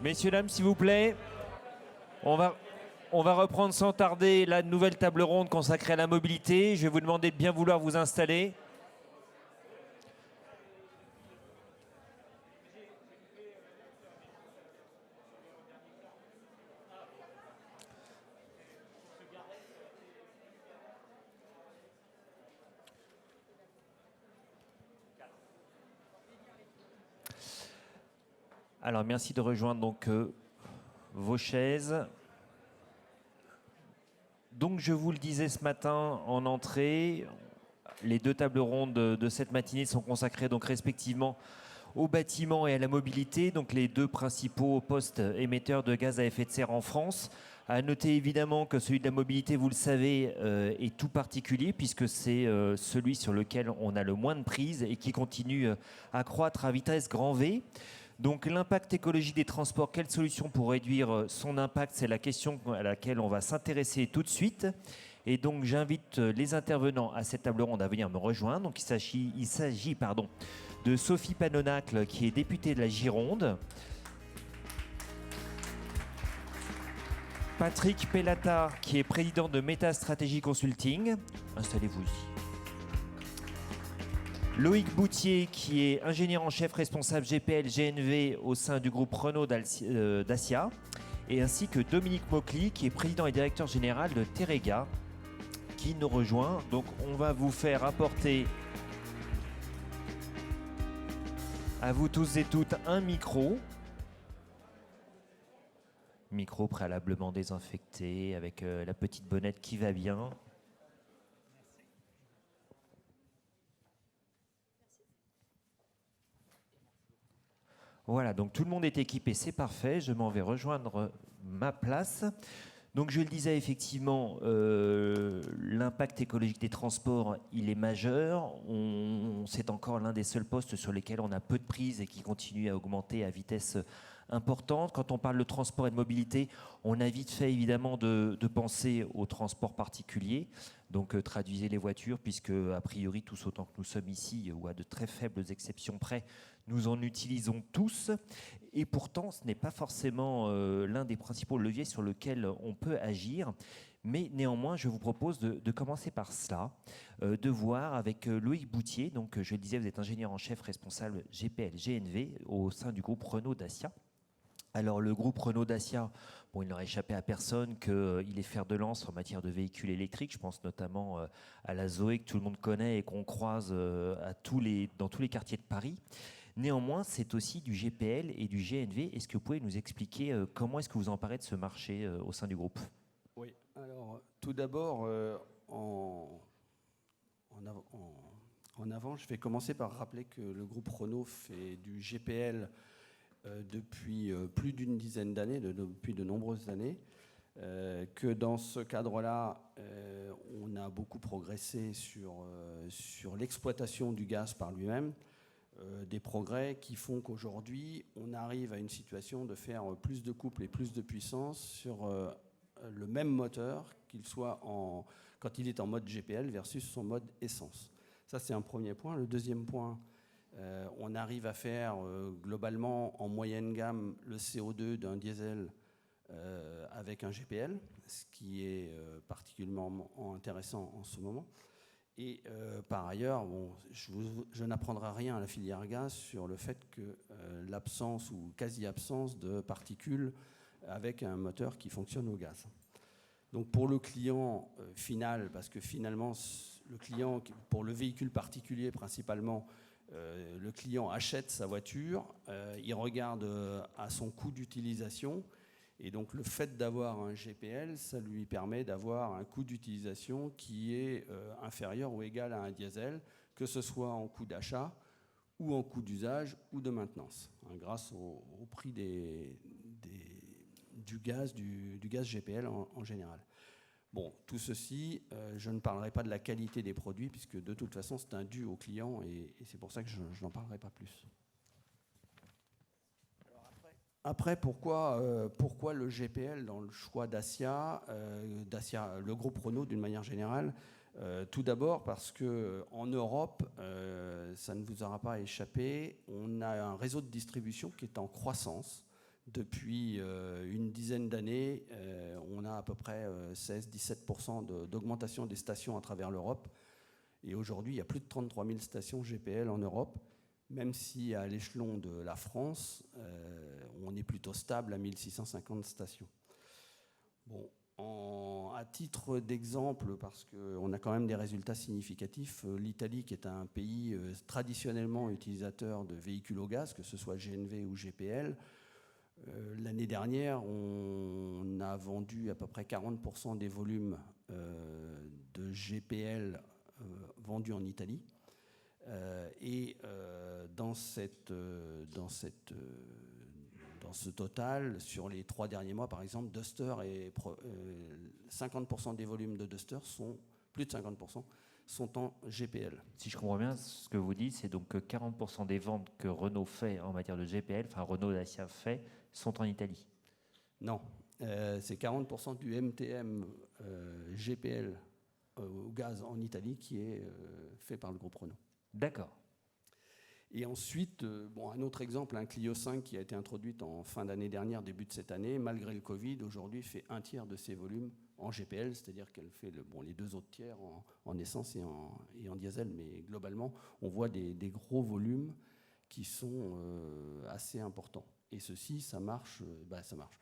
Messieurs, dames, s'il vous plaît, on va, on va reprendre sans tarder la nouvelle table ronde consacrée à la mobilité. Je vais vous demander de bien vouloir vous installer. Alors, merci de rejoindre donc vos chaises. Donc, je vous le disais ce matin en entrée, les deux tables rondes de cette matinée sont consacrées donc respectivement au bâtiment et à la mobilité, donc les deux principaux postes émetteurs de gaz à effet de serre en France. À noter évidemment que celui de la mobilité, vous le savez, est tout particulier puisque c'est celui sur lequel on a le moins de prise et qui continue à croître à vitesse grand V. Donc l'impact écologique des transports, quelle solution pour réduire son impact? C'est la question à laquelle on va s'intéresser tout de suite. Et donc j'invite les intervenants à cette table ronde à venir me rejoindre. Donc il s'agit de Sophie Panonacle, qui est députée de la Gironde. Patrick Pellata, qui est président de Meta Strategy Consulting. Installez-vous ici. Loïc Boutier, qui est ingénieur en chef responsable GPL GNV au sein du groupe Renault Dacia. Et ainsi que Dominique Maucly, qui est président et directeur général de Terrega, qui nous rejoint. Donc on va vous faire apporter à vous tous et toutes un micro. Micro préalablement désinfecté avec la petite bonnette qui va bien. Voilà, donc tout le monde est équipé, c'est parfait. Je m'en vais rejoindre ma place. Donc je le disais effectivement, l'impact écologique des transports, il est majeur. C'est encore l'un des seuls postes sur lesquels on a peu de prise et qui continue à augmenter à vitesse importante. Quand on parle de transport et de mobilité, on a vite fait évidemment de penser au transport particulier. Donc traduisez les voitures, puisque a priori tous autant que nous sommes ici, ou à de très faibles exceptions près, nous en utilisons tous. Et pourtant, ce n'est pas forcément l'un des principaux leviers sur lequel on peut agir. Mais néanmoins, je vous propose de commencer par cela, de voir avec Loïc Boutier. Donc, je le disais, vous êtes ingénieur en chef responsable GPL GNV au sein du groupe Renault Dacia. Alors, le groupe Renault Dacia, bon, il n'aurait échappé à personne qu'il est fer de lance en matière de véhicules électriques. Je pense notamment à la Zoé que tout le monde connaît et qu'on croise dans tous les quartiers de Paris. Néanmoins, c'est aussi du GPL et du GNV. Est-ce que vous pouvez nous expliquer comment est-ce que vous emparez de ce marché au sein du groupe? Oui, alors tout d'abord, en avant, je vais commencer par rappeler que le groupe Renault fait du GPL depuis plus d'une dizaine d'années, depuis de nombreuses années, que dans ce cadre-là, on a beaucoup progressé sur l'exploitation du gaz par lui-même, des progrès qui font qu'aujourd'hui, on arrive à une situation de faire plus de couple et plus de puissance sur le même moteur, quand il est en mode GPL versus son mode essence. Ça, c'est un premier point. Le deuxième point, on arrive à faire globalement en moyenne gamme le CO2 d'un diesel avec un GPL, ce qui est particulièrement intéressant en ce moment. Et par ailleurs, bon, je n'apprendrai rien à la filière gaz sur le fait que l'absence ou quasi-absence de particules avec un moteur qui fonctionne au gaz. Donc pour le client final, parce que finalement, le client, pour le véhicule particulier principalement, le client achète sa voiture, il regarde à son coût d'utilisation, et donc le fait d'avoir un GPL, ça lui permet d'avoir un coût d'utilisation qui est inférieur ou égal à un diesel, que ce soit en coût d'achat ou en coût d'usage ou de maintenance, hein, grâce au prix du gaz GPL en général. Bon, tout ceci, je ne parlerai pas de la qualité des produits, puisque de toute façon, c'est un dû au client, et c'est pour ça que je n'en parlerai pas plus. Après, pourquoi le GPL dans le choix Dacia, le groupe Renault d'une manière générale? Tout d'abord parce qu'en Europe, ça ne vous aura pas échappé, on a un réseau de distribution qui est en croissance, Depuis une dizaine d'années, on a à peu près 16-17% d'augmentation des stations à travers l'Europe. Et aujourd'hui, il y a plus de 33 000 stations GPL en Europe, même si à l'échelon de la France, on est plutôt stable à 1650 stations. Bon, à titre d'exemple, parce qu'on a quand même des résultats significatifs, l'Italie, qui est un pays traditionnellement utilisateur de véhicules au gaz, que ce soit GNV ou GPL, l'année dernière, on a vendu à peu près 40% des volumes de GPL vendus en Italie. Dans ce total, sur les 3 derniers mois, par exemple, Duster 50% des volumes de Duster plus de 50%, sont en GPL. Si je comprends bien, ce que vous dites, c'est donc que 40% des ventes que Renault fait en matière de GPL, enfin Renault Dacia fait, sont en Italie. Non, c'est 40% du MTM GPL au gaz en Italie qui est fait par le groupe Renault. D'accord. Et ensuite, un autre exemple, un Clio 5 qui a été introduite en fin d'année dernière, début de cette année, malgré le Covid, aujourd'hui fait un tiers de ses volumes en GPL, c'est-à-dire qu'elle fait les 2 autres tiers en essence et en diesel. Mais globalement, on voit des gros volumes qui sont assez importants. Et ceci, ça marche. Ça marche.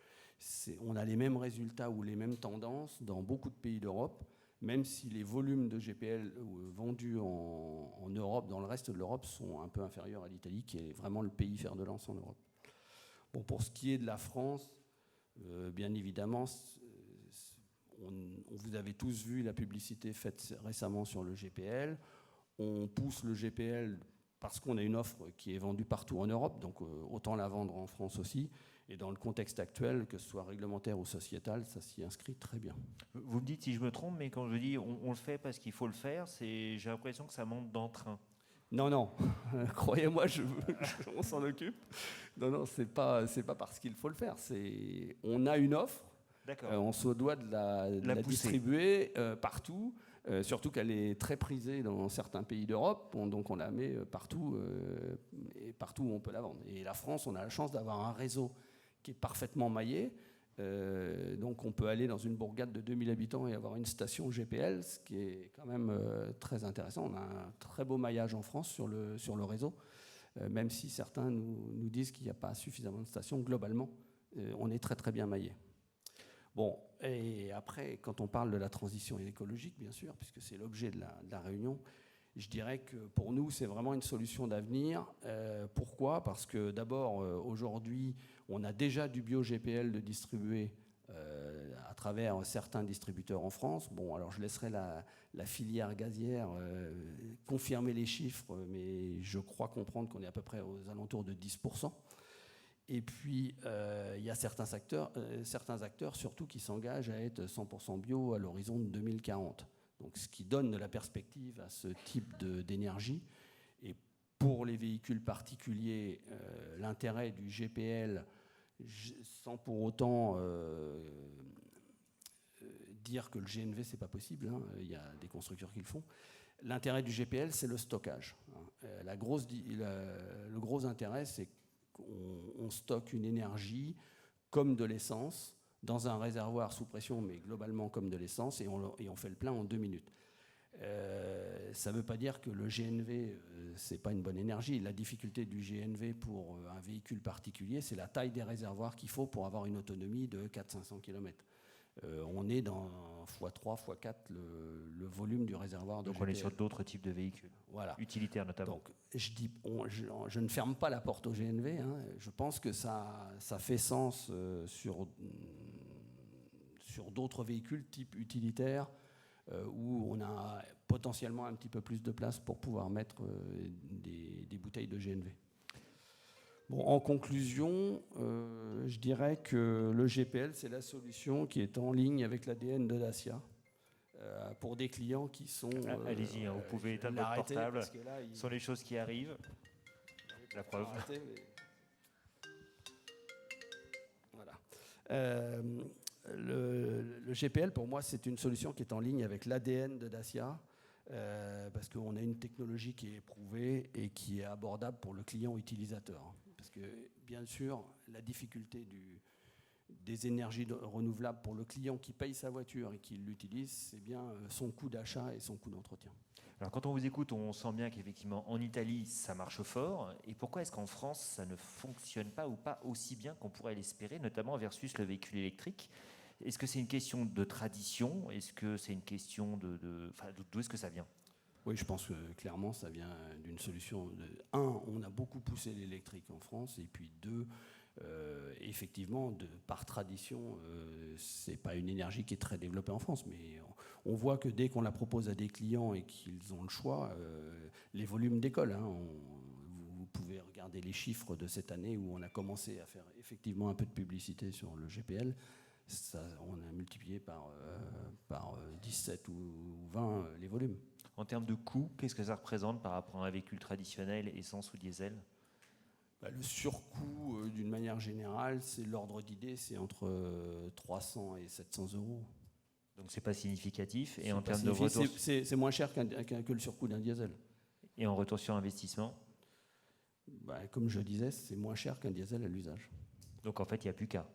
On a les mêmes résultats ou les mêmes tendances dans beaucoup de pays d'Europe, même si les volumes de GPL vendus en Europe, dans le reste de l'Europe, sont un peu inférieurs à l'Italie, qui est vraiment le pays fer de lance en Europe. Bon, pour ce qui est de la France, bien évidemment, vous avez tous vu la publicité faite récemment sur le GPL. On pousse le GPL parce qu'on a une offre qui est vendue partout en Europe, donc autant la vendre en France aussi. Et dans le contexte actuel, que ce soit réglementaire ou sociétal, ça s'y inscrit très bien. Vous me dites si je me trompe, mais quand je dis on le fait parce qu'il faut le faire, j'ai l'impression que ça monte d'entrain. Non, croyez-moi, on s'en occupe. Non, c'est pas parce qu'il faut le faire. On a une offre, on se doit de la distribuer partout, surtout qu'elle est très prisée dans certains pays d'Europe, donc on la met partout, et partout où on peut la vendre. Et la France, on a la chance d'avoir un réseau qui est parfaitement maillé. Donc on peut aller dans une bourgade de 2000 habitants et avoir une station GPL, ce qui est quand même très intéressant. On a un très beau maillage en France sur le réseau, même si certains nous disent qu'il n'y a pas suffisamment de stations. Globalement, on est très très bien maillé. Bon, et après, quand on parle de la transition écologique, bien sûr, puisque c'est l'objet de la réunion, je dirais que pour nous, c'est vraiment une solution d'avenir. Pourquoi ? Parce que d'abord, aujourd'hui, on a déjà du bio-GPL de distribuer à travers certains distributeurs en France. Bon, alors je laisserai la filière gazière confirmer les chiffres, mais je crois comprendre qu'on est à peu près aux alentours de 10%. Et puis, il y a certains acteurs surtout qui s'engagent à être 100% bio à l'horizon de 2040. Donc, ce qui donne de la perspective à ce type d'énergie. Et pour les véhicules particuliers, l'intérêt du GPL, sans pour autant dire que le GNV, c'est pas possible, hein, il y a des constructeurs qui le font. L'intérêt du GPL, c'est le stockage. Le gros intérêt, c'est qu'on stocke une énergie comme de l'essence, dans un réservoir sous pression, mais globalement comme de l'essence, et on fait le plein en 2 minutes. Ça ne veut pas dire que le GNV, ce n'est pas une bonne énergie. La difficulté du GNV pour un véhicule particulier, c'est la taille des réservoirs qu'il faut pour avoir une autonomie de 400-500 km. On est dans x3, x4 le volume du réservoir de GPL. Donc on est sur d'autres types de véhicules, voilà, utilitaires notamment. Donc je ne ferme pas la porte au GNV. Hein. Je pense que ça fait sens sur d'autres véhicules type utilitaire où on a potentiellement un petit peu plus de place pour pouvoir mettre des bouteilles de GNV. Bon, en conclusion, je dirais que le GPL, c'est la solution qui est en ligne avec l'ADN de Dacia pour des clients qui sont... Allez-y, vous pouvez éteindre votre portable. Ce sont les choses qui arrivent. La preuve. Voilà. Le GPL, pour moi, c'est une solution qui est en ligne avec l'ADN de Dacia. parce qu'on a une technologie qui est éprouvée et qui est abordable pour le client utilisateur. Parce que, bien sûr, la difficulté des énergies renouvelables pour le client qui paye sa voiture et qui l'utilise, c'est bien son coût d'achat et son coût d'entretien. Alors quand on vous écoute, on sent bien qu'effectivement en Italie, ça marche fort. Et pourquoi est-ce qu'en France, ça ne fonctionne pas ou pas aussi bien qu'on pourrait l'espérer, notamment versus le véhicule électrique? Est-ce que c'est une question de tradition? Est-ce que c'est une question d'où est-ce que ça vient? Oui, je pense que clairement, ça vient d'une solution. On a beaucoup poussé l'électrique en France, et puis deux, effectivement, par tradition, c'est pas une énergie qui est très développée en France, mais on voit que dès qu'on la propose à des clients et qu'ils ont le choix, les volumes décollent. Vous pouvez regarder les chiffres de cette année où on a commencé à faire effectivement un peu de publicité sur le GPL. On a multiplié par 17 ou 20 les volumes. En termes de coût, qu'est-ce que ça représente par rapport à un véhicule traditionnel, essence ou diesel? Le surcoût, d'une manière générale, c'est l'ordre d'idée, c'est entre 300 et 700 euros. Donc c'est pas significatif. Et c'est en pas termes de retour, c'est moins cher que le surcoût d'un diesel. et en retour sur investissement? Comme je disais, c'est moins cher qu'un diesel à l'usage. Donc en fait, il n'y a plus qu'à.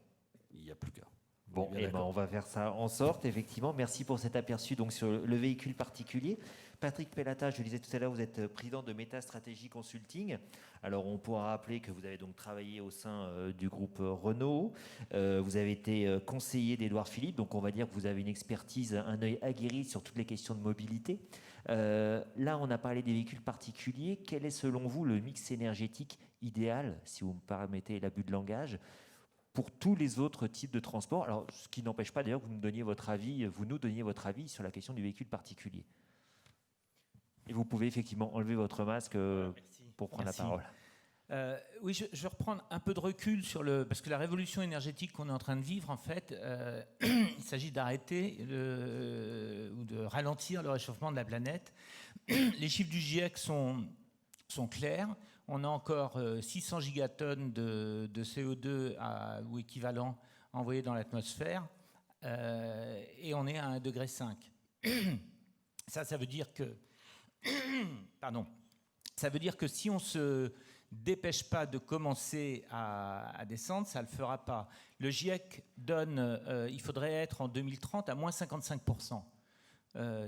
Il n'y a plus qu'à. Bon, on va faire ça en sorte, effectivement. Merci pour cet aperçu donc, sur le véhicule particulier. Patrick Pellata, je le disais tout à l'heure, vous êtes président de Meta Strategy Consulting. Alors, on pourra rappeler que vous avez donc travaillé au sein du groupe Renault. Vous avez été conseiller d'Édouard Philippe, donc on va dire que vous avez une expertise, un œil aguerri sur toutes les questions de mobilité. Là, on a parlé des véhicules particuliers. Quel est, selon vous, le mix énergétique idéal, si vous me permettez l'abus de langage, pour tous les autres types de transport? Alors, ce qui n'empêche pas d'ailleurs que vous nous donniez votre avis sur la question du véhicule particulier. Et vous pouvez effectivement enlever votre masque pour prendre la parole. Oui, je vais reprendre un peu de recul parce que la révolution énergétique qu'on est en train de vivre, en fait, il s'agit d'arrêter ou de ralentir le réchauffement de la planète. Les chiffres du GIEC sont clairs. On a encore 600 gigatonnes de CO2 ou équivalent envoyés dans l'atmosphère, et on est à 1,5 degré. Ça veut dire que ça veut dire que si on ne se dépêche pas de commencer à descendre, ça ne le fera pas. Le GIEC donne, il faudrait être en 2030 à moins 55%.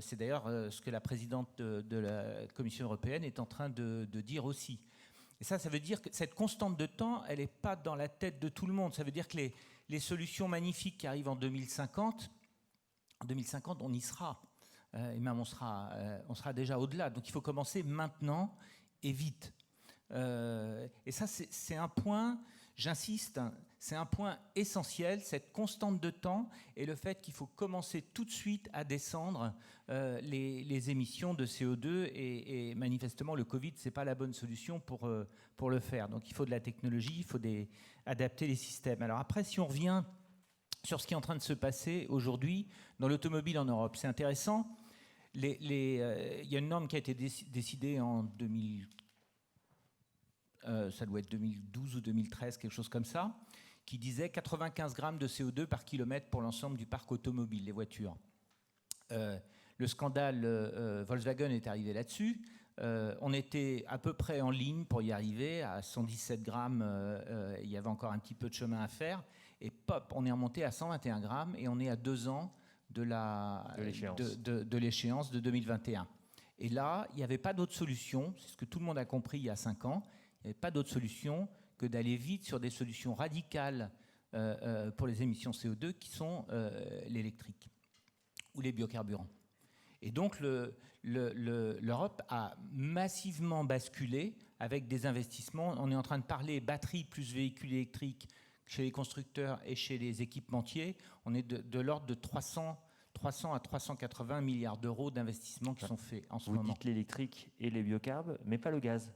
C'est d'ailleurs ce que la présidente de la Commission européenne est en train de dire aussi. Et ça veut dire que cette constante de temps, elle n'est pas dans la tête de tout le monde. Ça veut dire que les solutions magnifiques qui arrivent en 2050, on y sera. Et même on sera déjà au-delà. Donc il faut commencer maintenant et vite. Et ça, c'est un point, j'insiste, c'est un point essentiel, cette constante de temps et le fait qu'il faut commencer tout de suite à descendre les émissions de CO2 et manifestement le Covid, ce n'est pas la bonne solution pour le faire. Donc il faut de la technologie, il faut adapter les systèmes. Alors après, si on revient sur ce qui est en train de se passer aujourd'hui dans l'automobile en Europe, c'est intéressant. Il y a une norme qui a été décidée en 2000. Ça doit être 2012 ou 2013, quelque chose comme ça, qui disait 95 grammes de CO2 par kilomètre pour l'ensemble du parc automobile, les voitures. Le scandale Volkswagen est arrivé là-dessus. On était à peu près en ligne pour y arriver, à 117 grammes, il y avait encore un petit peu de chemin à faire, et pop, on est remonté à 121 grammes, et on est à 2 ans de l'échéance de 2021. Et là, il n'y avait pas d'autre solution, c'est ce que tout le monde a compris il y a 5 ans, il n'y avait pas d'autre solution que d'aller vite sur des solutions radicales pour les émissions CO2 qui sont l'électrique ou les biocarburants. Et donc l'Europe a massivement basculé avec des investissements. On est en train de parler batterie plus véhicules électriques chez les constructeurs et chez les équipementiers. On est de l'ordre de 300 à 380 milliards d'euros d'investissements qui sont faits en ce moment. Vous dites l'électrique et les biocarbes, mais pas le gaz.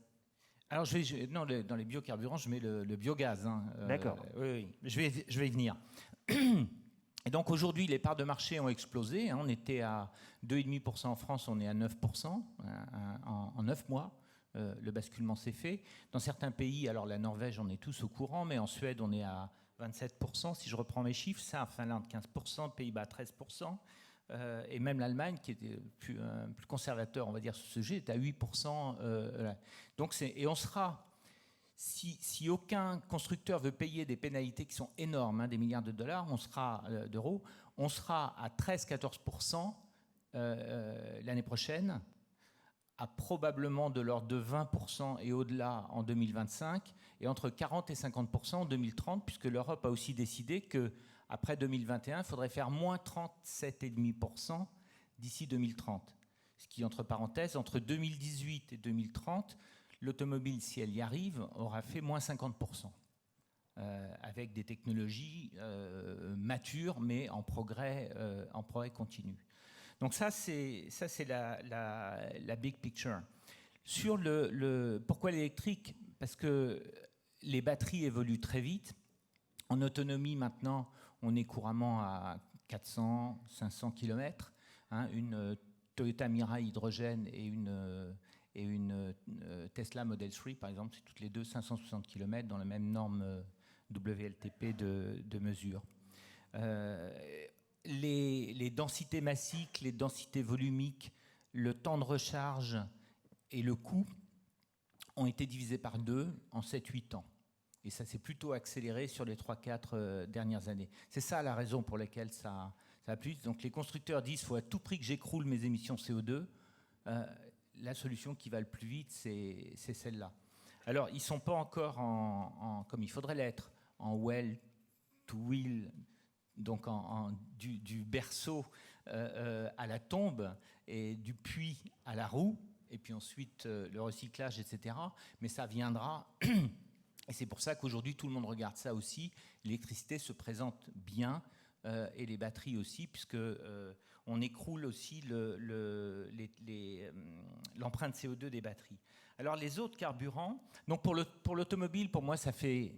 Alors, dans les biocarburants, je mets le biogaz. D'accord. Oui, je vais y venir. Et donc, aujourd'hui, les parts de marché ont explosé. On était à 2,5% en France, on est à 9% en 9 mois. Le basculement s'est fait. Dans certains pays, alors la Norvège, on est tous au courant, mais en Suède, on est à 27%, si je reprends mes chiffres. Ça, Finlande, 15%, Pays-Bas, 13%. et même l'Allemagne, qui était plus conservateur, on va dire, sur ce sujet, est à 8%. Donc et on sera, si aucun constructeur veut payer des pénalités qui sont énormes, des milliards de dollars, d'euros, on sera à 13-14% l'année prochaine, à probablement de l'ordre de 20% et au-delà en 2025, et entre 40 et 50% en 2030, puisque l'Europe a aussi décidé qu'après 2021, il faudrait faire moins 37,5% d'ici 2030. Ce qui, entre parenthèses, entre 2018 et 2030, l'automobile, si elle y arrive, aura fait moins 50%, avec des technologies matures, mais en progrès continu. Donc ça, c'est la big picture. Sur pourquoi l'électrique ? Parce que les batteries évoluent très vite. En autonomie, maintenant, on est couramment à 400, 500 km. Une Toyota Mirai hydrogène et une Tesla Model 3, par exemple, c'est toutes les deux 560 km dans la même norme WLTP de mesure. Les densités massiques, les densités volumiques, le temps de recharge et le coût ont été divisés par 2 en 7-8 ans. Et ça s'est plutôt accéléré sur les 3-4 dernières années. C'est ça la raison pour laquelle ça a plus. Donc les constructeurs disent qu'il faut à tout prix que j'écroule mes émissions CO2. La solution qui va le plus vite, c'est celle-là. Alors, ils ne sont pas encore comme il faudrait l'être, en well to wheel, donc du berceau à la tombe et du puits à la roue, et puis ensuite le recyclage, etc. Mais ça viendra, et c'est pour ça qu'aujourd'hui tout le monde regarde ça aussi. L'électricité se présente bien, et les batteries aussi, puisque on écroule aussi l'empreinte CO2 des batteries. Alors les autres carburants, donc pour l'automobile, pour moi ça fait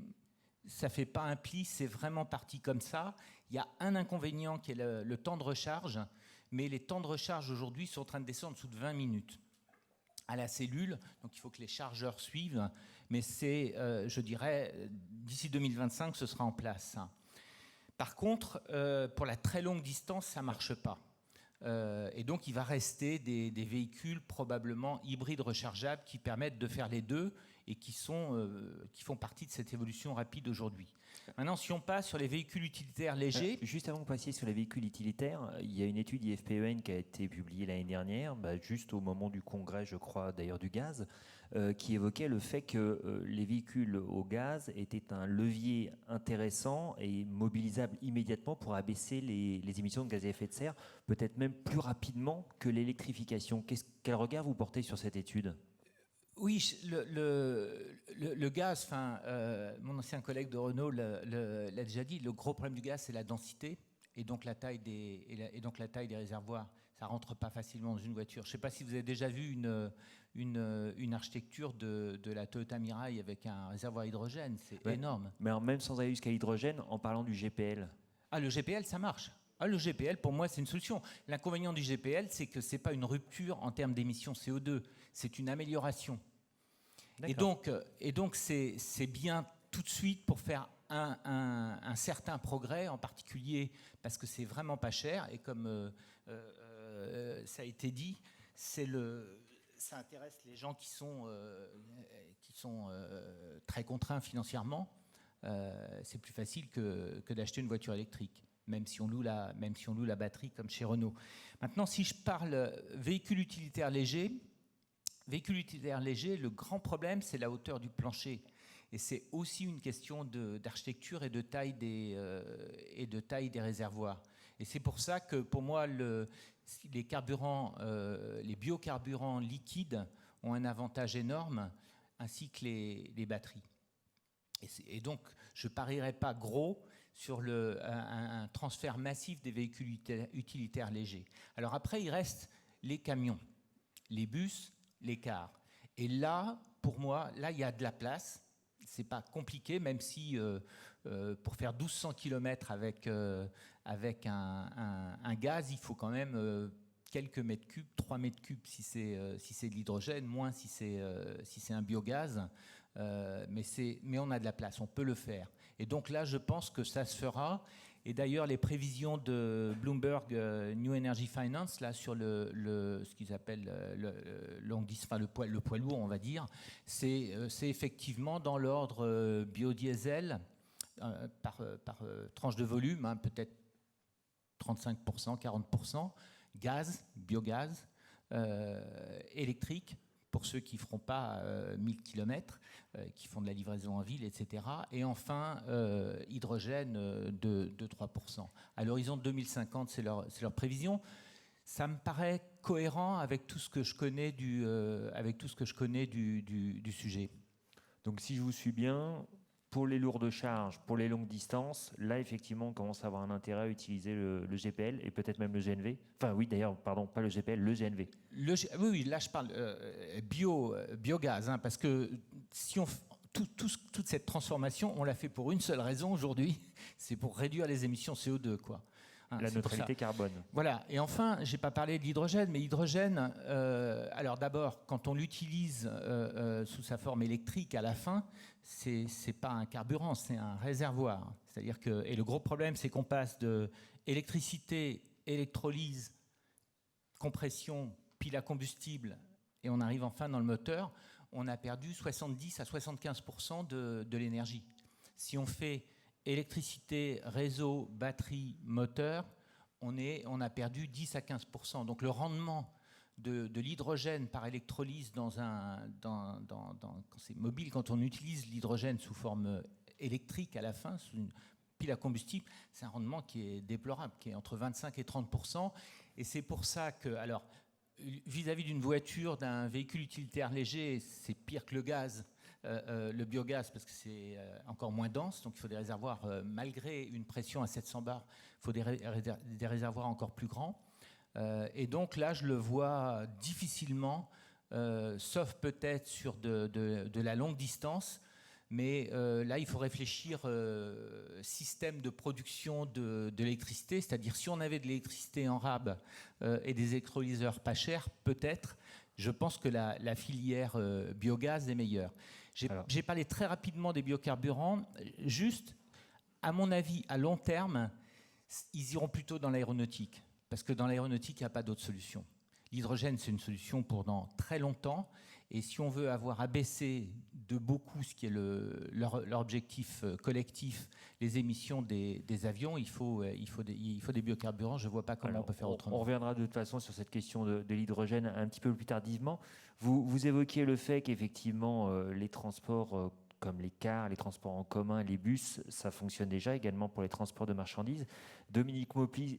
pas un pli, c'est vraiment parti comme ça. Il y a un inconvénient qui est le temps de recharge, mais les temps de recharge aujourd'hui sont en train de descendre sous de 20 minutes à la cellule, donc il faut que les chargeurs suivent, mais c'est, je dirais, d'ici 2025, ce sera en place. Par contre, pour la très longue distance, ça ne marche pas. Et donc, il va rester des véhicules probablement hybrides rechargeables qui permettent de faire les deux et qui font partie de cette évolution rapide aujourd'hui. Maintenant, si on passe sur les véhicules utilitaires légers... Juste avant que vous passiez sur les véhicules utilitaires, il y a une étude IFPEN qui a été publiée l'année dernière, juste au moment du congrès, je crois, d'ailleurs du gaz, qui évoquait le fait que les véhicules au gaz étaient un levier intéressant et mobilisable immédiatement pour abaisser les émissions de gaz à effet de serre, peut-être même plus rapidement que l'électrification. Quel regard vous portez sur cette étude ? Oui, le gaz, mon ancien collègue de Renault l'a déjà dit, le gros problème du gaz, c'est la densité et donc la taille des réservoirs. Ça ne rentre pas facilement dans une voiture. Je ne sais pas si vous avez déjà vu une architecture de la Toyota Mirai avec un réservoir à hydrogène. C'est énorme. Mais alors, même sans aller jusqu'à l'hydrogène, en parlant du GPL. Ah, le GPL, ça marche. Le GPL, pour moi, c'est une solution. L'inconvénient du GPL, c'est que ce n'est pas une rupture en termes d'émissions CO2, c'est une amélioration. Et donc c'est bien tout de suite pour faire un certain progrès, en particulier parce que c'est vraiment pas cher, et comme ça a été dit, ça intéresse les gens qui sont très contraints financièrement. C'est plus facile que d'acheter une voiture électrique. Même si on loue la batterie comme chez Renault. Maintenant, si je parle véhicule utilitaire léger, le grand problème, c'est la hauteur du plancher. Et c'est aussi une question d'architecture et de taille des réservoirs. Et c'est pour ça que, pour moi, les biocarburants liquides ont un avantage énorme, ainsi que les batteries. Et donc, je ne parierais pas gros sur un transfert massif des véhicules utilitaires légers. Alors après, il reste les camions, les bus, les cars. Et là, pour moi, il y a de la place. C'est pas compliqué, même si pour faire 1200 km avec un gaz, il faut quand même quelques mètres cubes, 3 mètres cubes si c'est de l'hydrogène, moins si c'est un biogaz. Mais on a de la place, on peut le faire. Et donc là, je pense que ça se fera. Et d'ailleurs, les prévisions de Bloomberg New Energy Finance, là, sur ce qu'ils appellent le poids lourd, on va dire, c'est effectivement dans l'ordre biodiesel par tranche de volume, hein, peut-être 35%, 40%, gaz, biogaz, électrique, pour ceux qui ne feront pas 1000 km, qui font de la livraison en ville, etc. Et enfin, hydrogène de 3%. À l'horizon de 2050, c'est leur prévision. Ça me paraît cohérent avec tout ce que je connais du sujet. Donc si je vous suis bien, pour les lourdes charges, pour les longues distances, là effectivement on commence à avoir un intérêt à utiliser le GPL et peut-être même le GNV. Enfin oui d'ailleurs, pardon, pas le GPL, le GNV. Oui, là je parle biogaz, hein, parce que si on toute cette transformation, on l'a fait pour une seule raison aujourd'hui, c'est pour réduire les émissions CO2, quoi. Hein, la neutralité carbone. Voilà. Et enfin, je n'ai pas parlé de l'hydrogène, mais l'hydrogène, alors d'abord, quand on l'utilise sous sa forme électrique à la fin, c'est pas un carburant, c'est un réservoir. C'est-à-dire et le gros problème, c'est qu'on passe de électricité, électrolyse, compression, pile à combustible, et on arrive enfin dans le moteur, on a perdu 70 à 75% de l'énergie. Si on fait électricité, réseau, batterie, moteur, on a perdu 10 à 15%. Donc le rendement de l'hydrogène par électrolyse quand c'est mobile, quand on utilise l'hydrogène sous forme électrique à la fin, sous une pile à combustible, c'est un rendement qui est déplorable, qui est entre 25 et 30%. Et c'est pour ça que, alors, vis-à-vis d'une voiture, d'un véhicule utilitaire léger, c'est pire que le gaz. Le biogaz, parce que c'est encore moins dense, donc il faut des réservoirs, malgré une pression à 700 bars, il faut des réservoirs encore plus grands. Et donc là, je le vois difficilement, sauf peut-être sur de la longue distance, mais là, il faut réfléchir système de production de l'électricité, c'est-à-dire si on avait de l'électricité en rab et des électrolyseurs pas chers, peut-être, je pense que la filière biogaz est meilleure. J'ai parlé très rapidement des biocarburants. Juste, à mon avis, à long terme, ils iront plutôt dans l'aéronautique. Parce que dans l'aéronautique, il n'y a pas d'autre solution. L'hydrogène, c'est une solution pendant très longtemps. Et si on veut avoir abaissé de beaucoup ce qui est leur objectif collectif, les émissions des avions, il faut des biocarburants. Je ne vois pas comment on peut faire autrement. On reviendra de toute façon sur cette question de l'hydrogène un petit peu plus tardivement. Vous évoquiez le fait qu'effectivement, les transports comme les cars, les transports en commun, les bus, ça fonctionne déjà également pour les transports de marchandises. Dominique Maucly,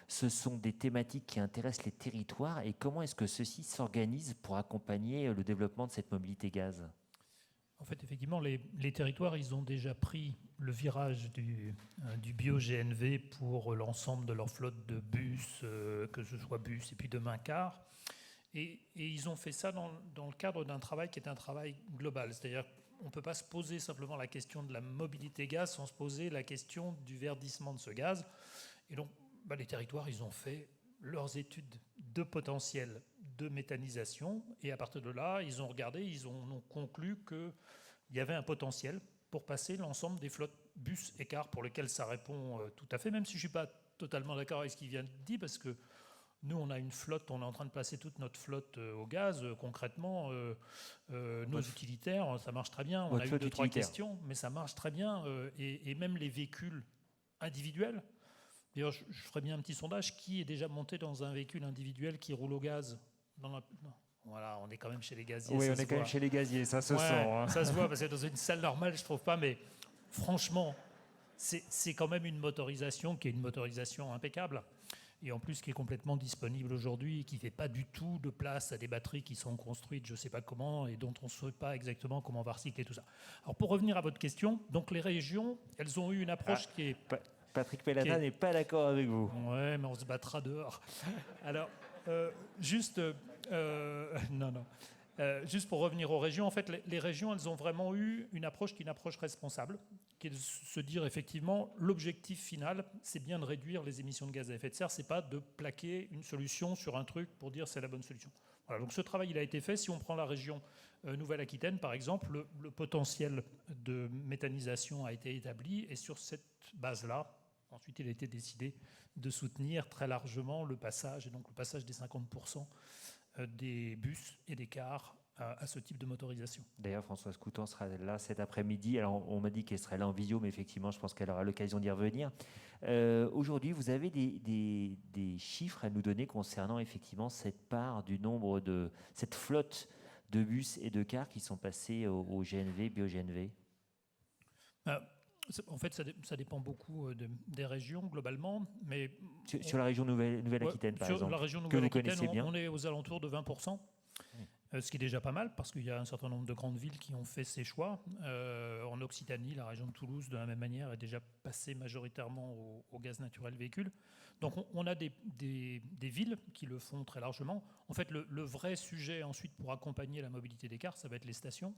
ce sont des thématiques qui intéressent les territoires et comment est-ce que ceux-ci s'organisent pour accompagner le développement de cette mobilité gaz ? En fait, effectivement, les territoires, ils ont déjà pris le virage du bio-GNV pour l'ensemble de leur flotte de bus, que ce soit bus et puis demain cars. Et ils ont fait ça dans le cadre d'un travail qui est un travail global. C'est-à-dire qu'on ne peut pas se poser simplement la question de la mobilité gaz sans se poser la question du verdissement de ce gaz. Et donc, les territoires, ils ont fait leurs études de potentiel de méthanisation. Et à partir de là, ils ont regardé, ils ont conclu qu'il y avait un potentiel pour passer l'ensemble des flottes bus et cars pour lesquelles ça répond tout à fait, même si je ne suis pas totalement d'accord avec ce qu'il vient de dire, parce que nous, on a une flotte, on est en train de placer toute notre flotte au gaz. Concrètement, nos utilitaires, ça marche très bien. On a eu 2-3 questions, mais ça marche très bien. Et même les véhicules individuels. D'ailleurs, je ferais bien un petit sondage. Qui est déjà monté dans un véhicule individuel qui roule au gaz ? Voilà, on est quand même chez les gaziers. Oui, on est quand même chez les gaziers, ça se sent. Hein. Ça se voit, parce que dans une salle normale, je ne trouve pas. Mais franchement, c'est quand même une motorisation qui est une motorisation impeccable. Et en plus qui est complètement disponible aujourd'hui et qui ne fait pas du tout de place à des batteries qui sont construites je ne sais pas comment et dont on ne sait pas exactement comment on va recycler tout ça. Alors pour revenir à votre question, donc les régions, elles ont eu une approche qui est... Patrick Pellata n'est pas d'accord avec vous. Ouais, mais on se battra dehors. Alors, juste pour revenir aux régions, en fait, les régions, elles ont vraiment eu une approche qui est une approche responsable, qui est de se dire effectivement, l'objectif final, c'est bien de réduire les émissions de gaz à effet de serre, c'est pas de plaquer une solution sur un truc pour dire c'est la bonne solution. Voilà, donc ce travail il a été fait. Si on prend la région Nouvelle-Aquitaine, par exemple, le potentiel de méthanisation a été établi, et sur cette base-là, ensuite il a été décidé de soutenir très largement le passage, et donc le passage des 50% des bus et des cars à ce type de motorisation. D'ailleurs, Françoise Coutan sera là cet après-midi. Alors, on m'a dit qu'elle serait là en visio, mais effectivement, je pense qu'elle aura l'occasion d'y revenir. Aujourd'hui, vous avez des chiffres à nous donner concernant effectivement cette part du nombre de cette flotte de bus et de cars qui sont passés au GNV, bio-GNV? En fait, ça dépend beaucoup des régions globalement, mais sur la région Nouvelle-Aquitaine, par exemple, sur la région que vous Nouvelle-Aquitaine, connaissez bien. on est aux alentours de 20%. Ce qui est déjà pas mal, parce qu'il y a un certain nombre de grandes villes qui ont fait ces choix. En Occitanie, la région de Toulouse, de la même manière, est déjà passée majoritairement au gaz naturel véhicule. Donc on a des villes qui le font très largement. En fait, le vrai sujet ensuite pour accompagner la mobilité des cars, ça va être les stations.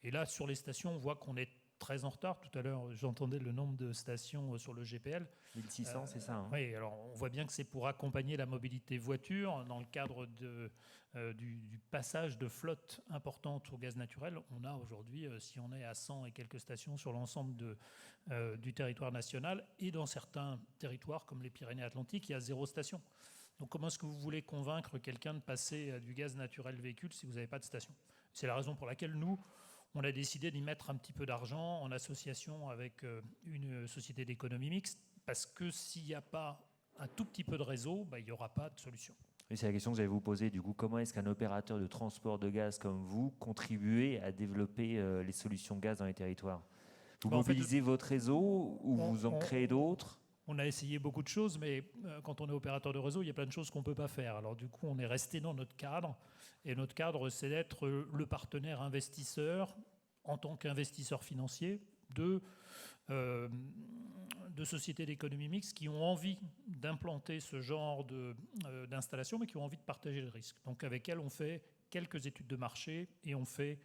Et là, sur les stations, on voit qu'on est très en retard. Tout à l'heure, j'entendais le nombre de stations sur le GPL. 1600, c'est ça, hein. Oui, alors on voit bien que c'est pour accompagner la mobilité voiture. Dans le cadre du passage de flotte importante au gaz naturel, on a aujourd'hui, si on est à 100 et quelques stations sur l'ensemble du territoire national, et dans certains territoires comme les Pyrénées-Atlantiques, il y a 0 station. Donc comment est-ce que vous voulez convaincre quelqu'un de passer à du gaz naturel véhicule si vous n'avez pas de station? C'est la raison pour laquelle nous, on a décidé d'y mettre un petit peu d'argent en association avec une société d'économie mixte, parce que s'il n'y a pas un tout petit peu de réseau, il n'y aura pas de solution. Oui, c'est la question que j'allais vous poser. Du coup, comment est-ce qu'un opérateur de transport de gaz comme vous contribuez à développer les solutions gaz dans les territoires? Vous mobilisez votre réseau ou vous en créez d'autres? On a essayé beaucoup de choses, mais quand on est opérateur de réseau, il y a plein de choses qu'on ne peut pas faire. Alors du coup, on est resté dans notre cadre. Et notre cadre, c'est d'être le partenaire investisseur, en tant qu'investisseur financier, de sociétés d'économie mixte qui ont envie d'implanter ce genre d'installation, mais qui ont envie de partager le risque. Donc avec elles, on fait quelques études de marché et on fait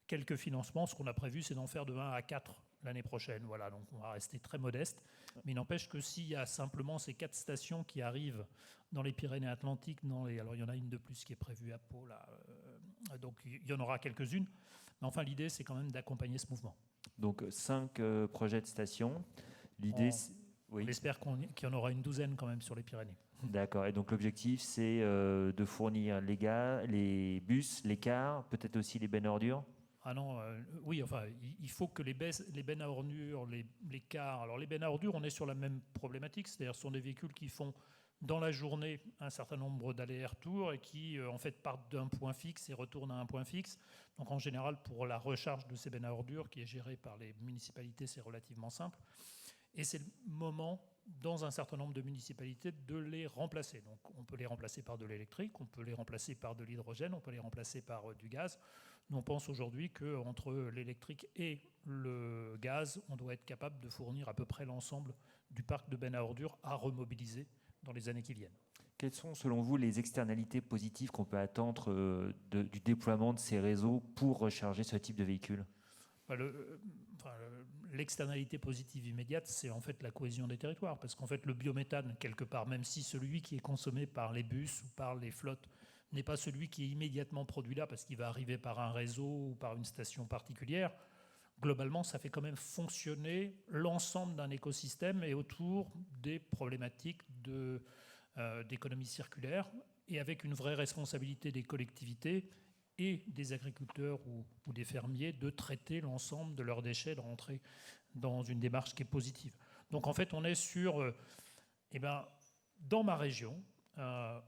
quelques financements. Ce qu'on a prévu, c'est d'en faire de 1 à 4 l'année prochaine. Voilà, donc on va rester très modeste. Mais il n'empêche que s'il y a simplement ces 4 stations qui arrivent dans les Pyrénées-Atlantiques, alors il y en a une de plus qui est prévue à Pau, là, donc il y en aura quelques-unes. Mais enfin, l'idée, c'est quand même d'accompagner ce mouvement. Donc 5 projets de stations. L'idée, on espère qu'il y en aura une douzaine quand même sur les Pyrénées. D'accord. Et donc l'objectif, c'est de fournir les bus, les cars, peut-être aussi les bennes à ordures? Ah non, oui, enfin, il faut que les bennes à ordures, les cars... Alors les bennes à ordures, on est sur la même problématique, c'est-à-dire ce sont des véhicules qui font dans la journée un certain nombre d'allers-retours et qui en fait partent d'un point fixe et retournent à un point fixe. Donc en général, pour la recharge de ces bennes à ordures qui est gérée par les municipalités, c'est relativement simple. Et c'est le moment, dans un certain nombre de municipalités, de les remplacer. Donc on peut les remplacer par de l'électrique, on peut les remplacer par de l'hydrogène, on peut les remplacer par du gaz. Nous, on pense aujourd'hui qu'entre l'électrique et le gaz, on doit être capable de fournir à peu près l'ensemble du parc de bennes à ordures à remobiliser dans les années qui viennent. Quelles sont, selon vous, les externalités positives qu'on peut attendre du déploiement de ces réseaux pour recharger ce type de véhicule? L'externalité positive immédiate, c'est en fait la cohésion des territoires. Parce qu'en fait, le biométhane, quelque part, même si celui qui est consommé par les bus ou par les flottes n'est pas celui qui est immédiatement produit là, parce qu'il va arriver par un réseau ou par une station particulière, globalement, ça fait quand même fonctionner l'ensemble d'un écosystème et autour des problématiques d'économie circulaire, et avec une vraie responsabilité des collectivités et des agriculteurs ou des fermiers de traiter l'ensemble de leurs déchets, de rentrer dans une démarche qui est positive. Donc en fait, on est sur... dans ma région,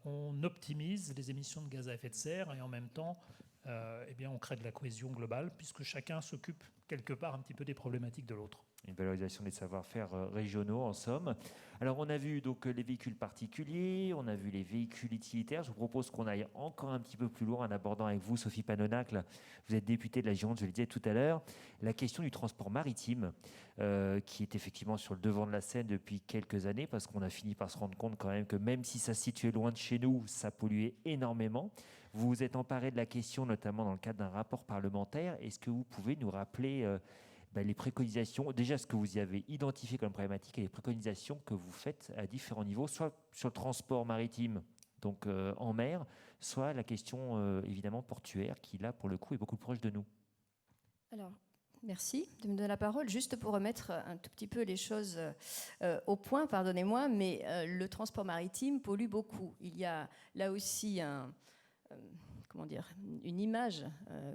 on optimise les émissions de gaz à effet de serre et en même temps, on crée de la cohésion globale puisque chacun s'occupe quelque part un petit peu des problématiques de l'autre. Une valorisation des savoir-faire régionaux, en somme. Alors, on a vu donc les véhicules particuliers, on a vu les véhicules utilitaires. Je vous propose qu'on aille encore un petit peu plus loin en abordant avec vous, Sophie Panonacle. Vous êtes députée de la Gironde, je le disais tout à l'heure. La question du transport maritime, qui est effectivement sur le devant de la scène depuis quelques années, parce qu'on a fini par se rendre compte quand même que même si ça se situait loin de chez nous, ça polluait énormément. Vous vous êtes emparé de la question, notamment dans le cadre d'un rapport parlementaire. Est-ce que vous pouvez nous rappeler les préconisations, déjà ce que vous y avez identifié comme problématique et les préconisations que vous faites à différents niveaux, soit sur le transport maritime, donc en mer, soit la question évidemment portuaire qui là pour le coup est beaucoup plus proche de nous. Alors, merci de me donner la parole. Juste pour remettre un tout petit peu les choses au point, pardonnez-moi, mais le transport maritime pollue beaucoup. Il y a là aussi une image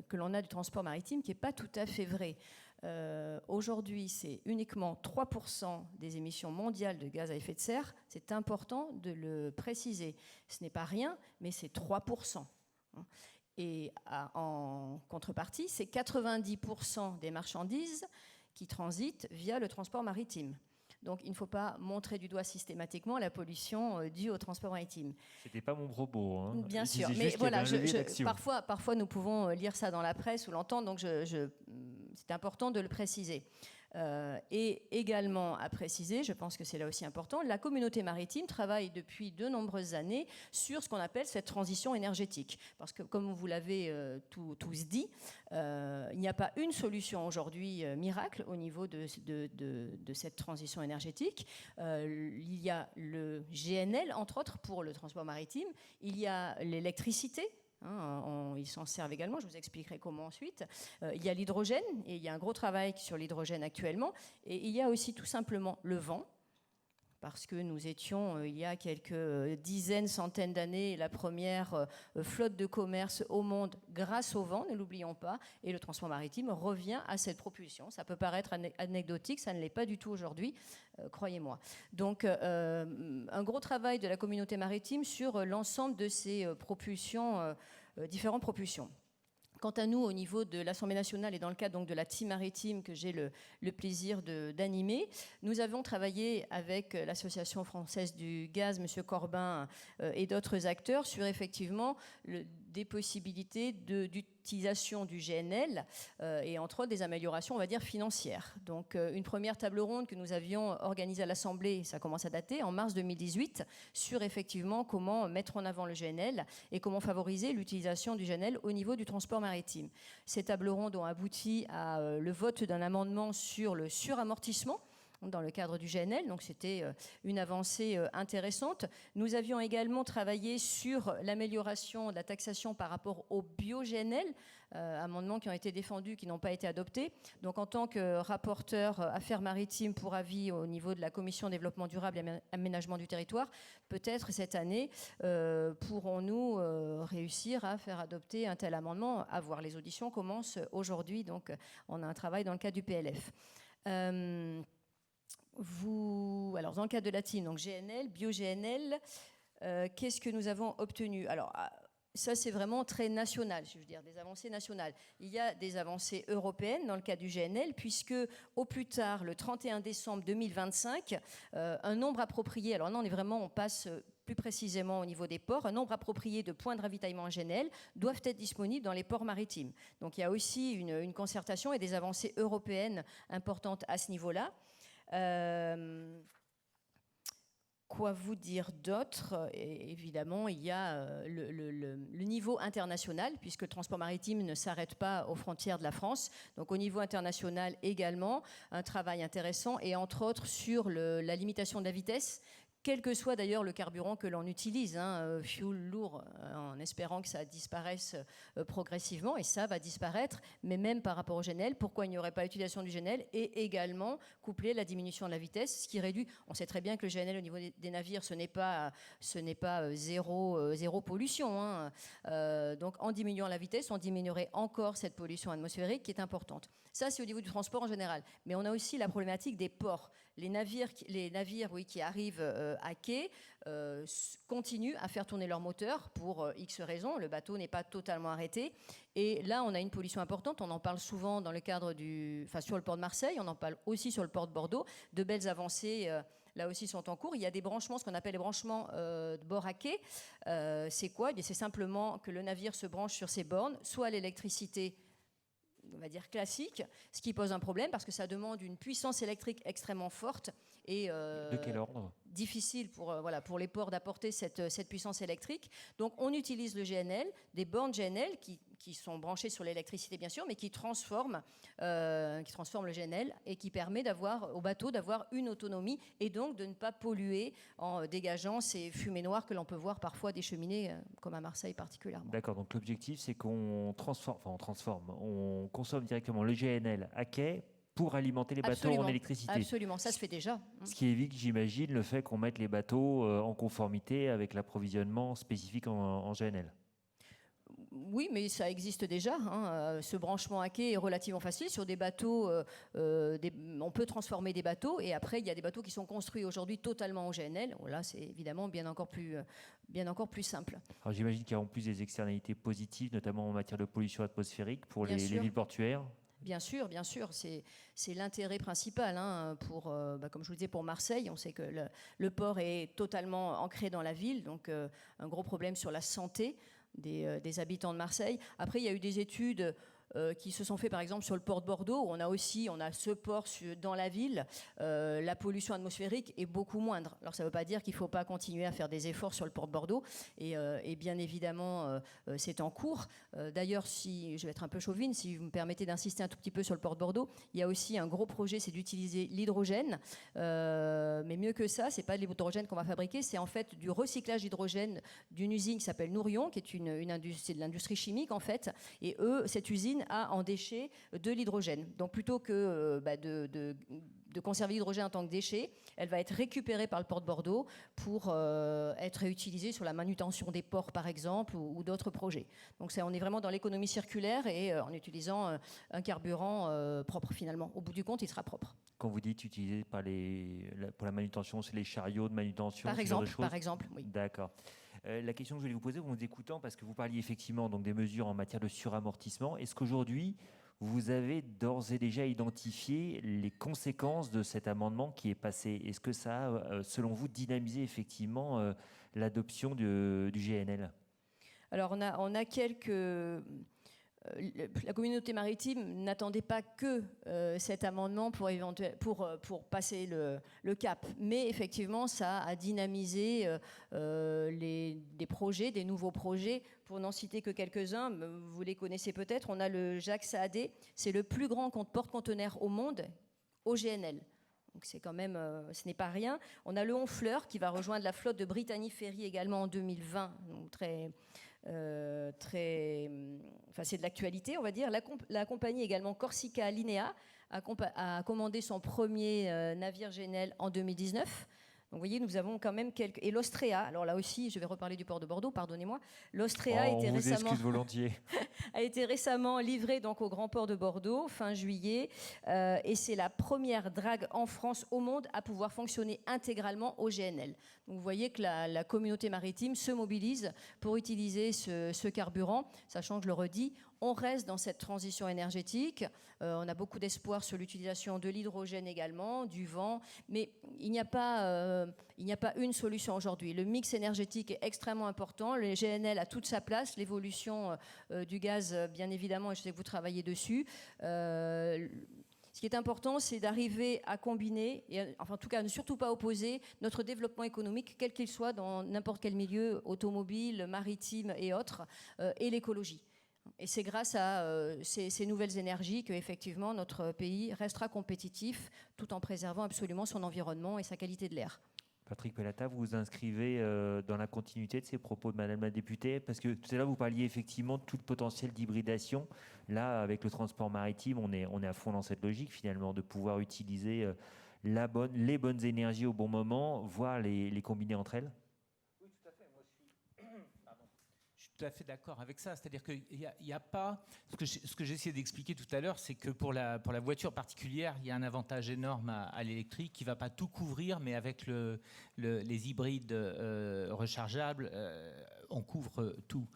que l'on a du transport maritime qui n'est pas tout à fait vraie. Aujourd'hui, c'est uniquement 3% des émissions mondiales de gaz à effet de serre. C'est important de le préciser. Ce n'est pas rien, mais c'est 3%. Et en contrepartie, c'est 90% des marchandises qui transitent via le transport maritime. Donc il ne faut pas montrer du doigt systématiquement la pollution due au transport maritime. C'était pas mon propos. Hein. Bien sûr, mais voilà, parfois nous pouvons lire ça dans la presse ou l'entendre, donc c'est important de le préciser. Et également à préciser, je pense que c'est là aussi important, la communauté maritime travaille depuis de nombreuses années sur ce qu'on appelle cette transition énergétique. Parce que comme vous l'avez tous dit, il n'y a pas une solution aujourd'hui miracle au niveau de cette transition énergétique. Il y a le GNL, entre autres, pour le transport maritime. Il y a l'électricité. Ils s'en servent également, je vous expliquerai comment ensuite. Il y a l'hydrogène, et il y a un gros travail sur l'hydrogène actuellement. Et il y a aussi tout simplement le vent, parce que nous étions, il y a quelques dizaines, centaines d'années, la première flotte de commerce au monde grâce au vent, ne l'oublions pas, et le transport maritime revient à cette propulsion. Ça peut paraître anecdotique, ça ne l'est pas du tout aujourd'hui, croyez-moi. Donc, un gros travail de la communauté maritime sur l'ensemble de ces propulsions, différentes propulsions. Quant à nous, au niveau de l'Assemblée nationale et dans le cadre donc de la team maritime que j'ai le plaisir d'animer, nous avons travaillé avec l'Association française du gaz, M. Corbin et d'autres acteurs sur effectivement des possibilités d'utilisation du GNL et entre autres des améliorations, on va dire, financières. Donc une première table ronde que nous avions organisée à l'Assemblée, ça commence à dater, en mars 2018, sur effectivement comment mettre en avant le GNL et comment favoriser l'utilisation du GNL au niveau du transport maritime. Ces tables rondes ont abouti à le vote d'un amendement sur le suramortissement dans le cadre du GNL, donc c'était une avancée intéressante. Nous avions également travaillé sur l'amélioration de la taxation par rapport au bio-GNL, amendements qui ont été défendus, qui n'ont pas été adoptés. Donc en tant que rapporteur affaires maritimes pour avis au niveau de la Commission développement durable et aménagement du territoire, peut-être cette année pourrons-nous réussir à faire adopter un tel amendement, à voir. Les auditions commencent aujourd'hui, donc on a un travail dans le cadre du PLF. Alors dans le cadre de la team, donc GNL, bio-GNL, qu'est-ce que nous avons obtenu? Alors, ça, c'est vraiment très national, si je veux dire, des avancées nationales. Il y a des avancées européennes dans le cas du GNL, puisque au plus tard, le 31 décembre 2025, un nombre approprié, alors là, on passe plus précisément au niveau des ports, un nombre approprié de points de ravitaillement en GNL doivent être disponibles dans les ports maritimes. Donc il y a aussi une concertation et des avancées européennes importantes à ce niveau-là. Quoi vous dire d'autre? Évidemment, il y a le niveau international, puisque le transport maritime ne s'arrête pas aux frontières de la France. Donc au niveau international également, un travail intéressant, et entre autres sur la limitation de la vitesse, quel que soit d'ailleurs le carburant que l'on utilise, fuel lourd, en espérant que ça disparaisse progressivement, et ça va disparaître, mais même par rapport au GNL, pourquoi il n'y aurait pas utilisation du GNL, et également coupler la diminution de la vitesse, ce qui réduit, on sait très bien que le GNL au niveau des navires, ce n'est pas zéro pollution, donc en diminuant la vitesse, on diminuerait encore cette pollution atmosphérique qui est importante. Ça, c'est au niveau du transport en général, mais on a aussi la problématique des ports. Les navires qui arrivent à quai continuent à faire tourner leur moteur pour X raisons. Le bateau n'est pas totalement arrêté. Et là, on a une pollution importante. On en parle souvent dans le cadre sur le port de Marseille. On en parle aussi sur le port de Bordeaux. De belles avancées là aussi sont en cours. Il y a des branchements, ce qu'on appelle les branchements de bord à quai. C'est quoi? C'est simplement que le navire se branche sur ses bornes, soit à l'électricité, on va dire classique, ce qui pose un problème parce que ça demande une puissance électrique extrêmement forte et de quel ordre? Difficile pour les ports d'apporter cette puissance électrique. Donc on utilise le GNL, des bornes GNL qui qui sont branchés sur l'électricité, bien sûr, mais qui transforment le GNL et qui permet au bateau d'avoir une autonomie et donc de ne pas polluer en dégageant ces fumées noires que l'on peut voir parfois des cheminées, comme à Marseille particulièrement. D'accord, donc l'objectif, c'est qu'on on consomme directement le GNL à quai pour alimenter les bateaux en électricité. Absolument, ça se fait déjà. Ce qui évite, j'imagine, le fait qu'on mette les bateaux en conformité avec l'approvisionnement spécifique en GNL. Oui, mais ça existe déjà. Ce branchement à quai est relativement facile. Sur des bateaux, on peut transformer des bateaux. Et après, il y a des bateaux qui sont construits aujourd'hui totalement au GNL. Là, c'est évidemment bien encore plus simple. Alors, j'imagine qu'il y a en plus des externalités positives, notamment en matière de pollution atmosphérique pour les villes portuaires. Bien sûr, c'est l'intérêt principal pour, comme je vous le disais, pour Marseille. On sait que le port est totalement ancré dans la ville, donc un gros problème sur la santé des habitants de Marseille. Après, il y a eu des études qui se sont faites par exemple sur le port de Bordeaux, où on a ce port dans la ville, la pollution atmosphérique est beaucoup moindre. Alors ça ne veut pas dire qu'il ne faut pas continuer à faire des efforts sur le port de Bordeaux, et bien évidemment c'est en cours. D'ailleurs, si je vais être un peu chauvine, si vous me permettez d'insister un tout petit peu sur le port de Bordeaux, il y a aussi un gros projet, c'est d'utiliser l'hydrogène, mais mieux que ça, c'est pas de l'hydrogène qu'on va fabriquer, c'est en fait du recyclage d'hydrogène d'une usine qui s'appelle Nourion, qui est c'est de l'industrie chimique en fait, et cette usine a en déchet de l'hydrogène. Donc plutôt que de conserver l'hydrogène en tant que déchet, elle va être récupérée par le port de Bordeaux pour être réutilisée sur la manutention des ports par exemple ou d'autres projets. Donc on est vraiment dans l'économie circulaire et en utilisant un carburant propre finalement. Au bout du compte, il sera propre. Quand vous dites utiliser pour la manutention, c'est les chariots de manutention, par exemple, oui. D'accord. La question que je voulais vous poser, en vous écoutant, parce que vous parliez effectivement donc des mesures en matière de suramortissement, est-ce qu'aujourd'hui, vous avez d'ores et déjà identifié les conséquences de cet amendement qui est passé? Est-ce que ça a, selon vous, dynamisé effectivement l'adoption du GNL? Alors, on a quelques... La communauté maritime n'attendait pas que cet amendement pour passer le cap. Mais effectivement, ça a dynamisé des projets, des nouveaux projets. Pour n'en citer que quelques-uns, vous les connaissez peut-être. On a le Jacques Saadé. C'est le plus grand porte-conteneurs au monde au GNL. Donc c'est quand même, ce n'est pas rien. On a le Honfleur qui va rejoindre la flotte de Brittany Ferries également en 2020. Donc c'est de l'actualité, on va dire. La compagnie également Corsica Linea a commandé son premier navire GNL en 2019. Donc vous voyez, nous avons quand même quelques... Et l'Ostrea, alors là aussi, je vais reparler du port de Bordeaux, pardonnez-moi. L'Ostrea a été récemment livré donc, au grand port de Bordeaux, fin juillet. Et c'est la première drague en France, au monde, à pouvoir fonctionner intégralement au GNL. Donc vous voyez que la communauté maritime se mobilise pour utiliser ce carburant, sachant que je le redis, on reste dans cette transition énergétique. On a beaucoup d'espoir sur l'utilisation de l'hydrogène également, du vent, mais il n'y a pas une solution aujourd'hui. Le mix énergétique est extrêmement important. Le GNL a toute sa place. L'évolution du gaz, bien évidemment, et je sais que vous travaillez dessus. Ce qui est important, c'est d'arriver à combiner, en tout cas, ne surtout pas opposer notre développement économique, quel qu'il soit, dans n'importe quel milieu, automobile, maritime et autres, et l'écologie. Et c'est grâce à ces nouvelles énergies qu'effectivement notre pays restera compétitif tout en préservant absolument son environnement et sa qualité de l'air. Patrick Pellata, vous vous inscrivez dans la continuité de ces propos de Madame la députée, parce que tout à l'heure vous parliez effectivement de tout le potentiel d'hybridation. Là, avec le transport maritime, on est à fond dans cette logique finalement de pouvoir utiliser les bonnes énergies au bon moment, voire les combiner entre elles. Je suis tout à fait d'accord avec ça. C'est-à-dire qu'il n'y a pas... Ce que j'ai essayé d'expliquer tout à l'heure, c'est que pour la voiture particulière, il y a un avantage énorme à l'électrique qui ne va pas tout couvrir, mais avec les hybrides rechargeables, on couvre tout.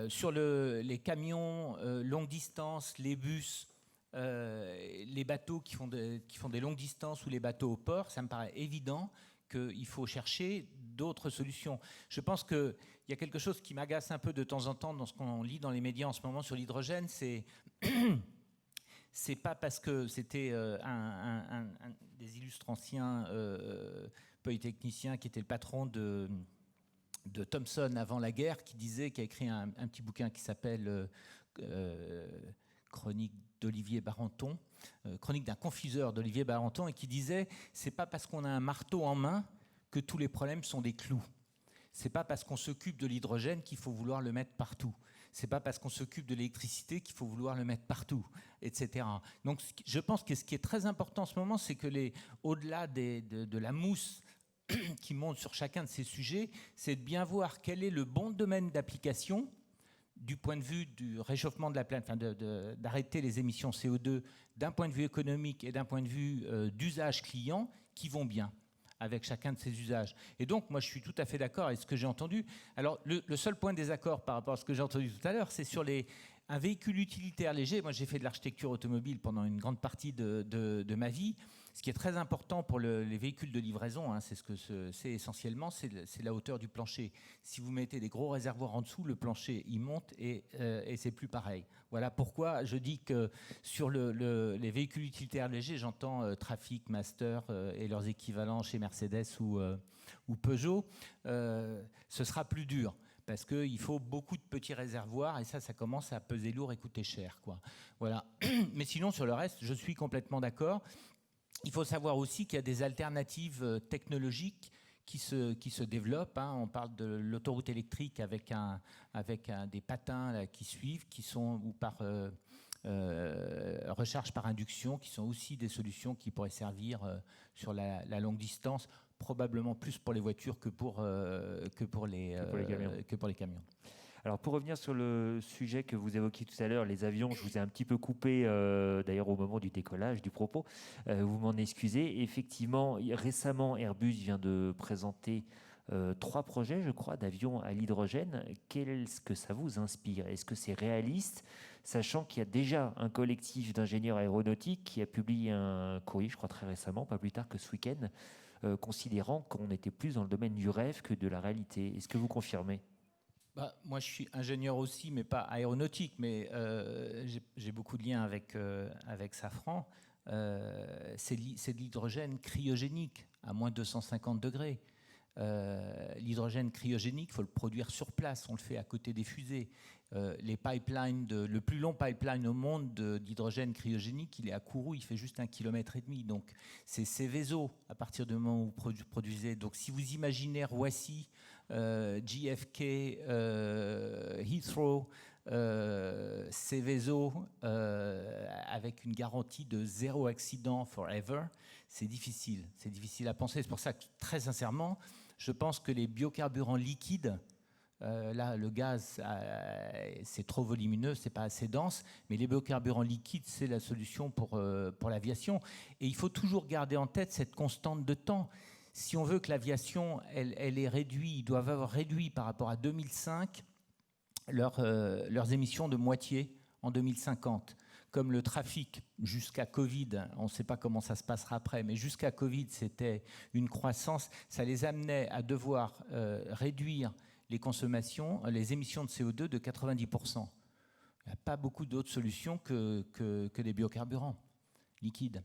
Sur les camions longue distance, les bus, les bateaux qui font des longues distances ou les bateaux au port, ça me paraît évident qu'il faut chercher d'autres solutions. Je pense qu'il y a quelque chose qui m'agace un peu de temps en temps dans ce qu'on lit dans les médias en ce moment sur l'hydrogène, c'est pas parce que c'était un des illustres anciens polytechniciens qui était le patron de Thomson avant la guerre, qui a écrit un petit bouquin qui s'appelle chronique d'Olivier Barenton, chronique d'un confiseur d'Olivier Barenton, et qui disait « c'est pas parce qu'on a un marteau en main que tous les problèmes sont des clous. C'est pas parce qu'on s'occupe de l'hydrogène qu'il faut vouloir le mettre partout. C'est pas parce qu'on s'occupe de l'électricité qu'il faut vouloir le mettre partout, etc. » Donc je pense que ce qui est très important en ce moment, c'est que au-delà de la mousse qui monte sur chacun de ces sujets, c'est de bien voir quel est le bon domaine d'application du point de vue du réchauffement de la planète, enfin d'arrêter les émissions CO2 d'un point de vue économique et d'un point de vue d'usage client qui vont bien avec chacun de ces usages. Et donc, moi, je suis tout à fait d'accord avec ce que j'ai entendu. Alors, le seul point de désaccord par rapport à ce que j'ai entendu tout à l'heure, c'est sur un véhicule utilitaire léger. Moi, j'ai fait de l'architecture automobile pendant une grande partie de ma vie. Ce qui est très important pour les véhicules de livraison, c'est ce que c'est essentiellement, c'est la hauteur du plancher. Si vous mettez des gros réservoirs en dessous, le plancher, il monte et c'est plus pareil. Voilà pourquoi je dis que sur les véhicules utilitaires légers, j'entends Trafic, Master et leurs équivalents chez Mercedes ou Peugeot, ce sera plus dur. Parce qu'il faut beaucoup de petits réservoirs et ça commence à peser lourd et coûter cher, quoi. Voilà. Mais sinon, sur le reste, je suis complètement d'accord. Il faut savoir aussi qu'il y a des alternatives technologiques qui se développent. On parle de l'autoroute électrique avec des patins là, qui suivent, qui sont ou par recharge par induction, qui sont aussi des solutions qui pourraient servir sur la longue distance, probablement plus pour les voitures que pour les camions. Alors pour revenir sur le sujet que vous évoquiez tout à l'heure, les avions, je vous ai un petit peu coupé d'ailleurs au moment du décollage du propos, vous m'en excusez. Effectivement, récemment Airbus vient de présenter 3 projets, je crois, d'avions à l'hydrogène. Qu'est-ce que ça vous inspire? Est-ce que c'est réaliste, sachant qu'il y a déjà un collectif d'ingénieurs aéronautiques qui a publié un courrier, je crois très récemment, pas plus tard que ce week-end, considérant qu'on était plus dans le domaine du rêve que de la réalité. Est-ce que vous confirmez? Moi, je suis ingénieur aussi, mais pas aéronautique, mais j'ai beaucoup de liens avec Safran. C'est de l'hydrogène cryogénique à moins de 250 degrés. L'hydrogène cryogénique, il faut le produire sur place. On le fait à côté des fusées. Les pipelines, le plus long pipeline au monde d'hydrogène cryogénique, il est à Kourou, il fait juste 1,5 km. Donc, c'est Céveso à partir du moment où vous produisez. Donc, si vous imaginez Roissy, JFK, Heathrow, Céveso, avec une garantie de 0 accident forever, c'est difficile à penser. C'est pour ça que, très sincèrement, je pense que les biocarburants liquides, là, le gaz, c'est trop volumineux, c'est pas assez dense, mais les biocarburants liquides, c'est la solution pour l'aviation. Et il faut toujours garder en tête cette constante de temps. Si on veut que l'aviation, elle est réduite, ils doivent avoir réduit par rapport à 2005 leurs émissions de moitié en 2050. Comme le trafic jusqu'à Covid, on ne sait pas comment ça se passera après, mais jusqu'à Covid, c'était une croissance. Ça les amenait à devoir réduire les consommations, les émissions de CO2 de 90%. Il n'y a pas beaucoup d'autres solutions que les biocarburants liquides.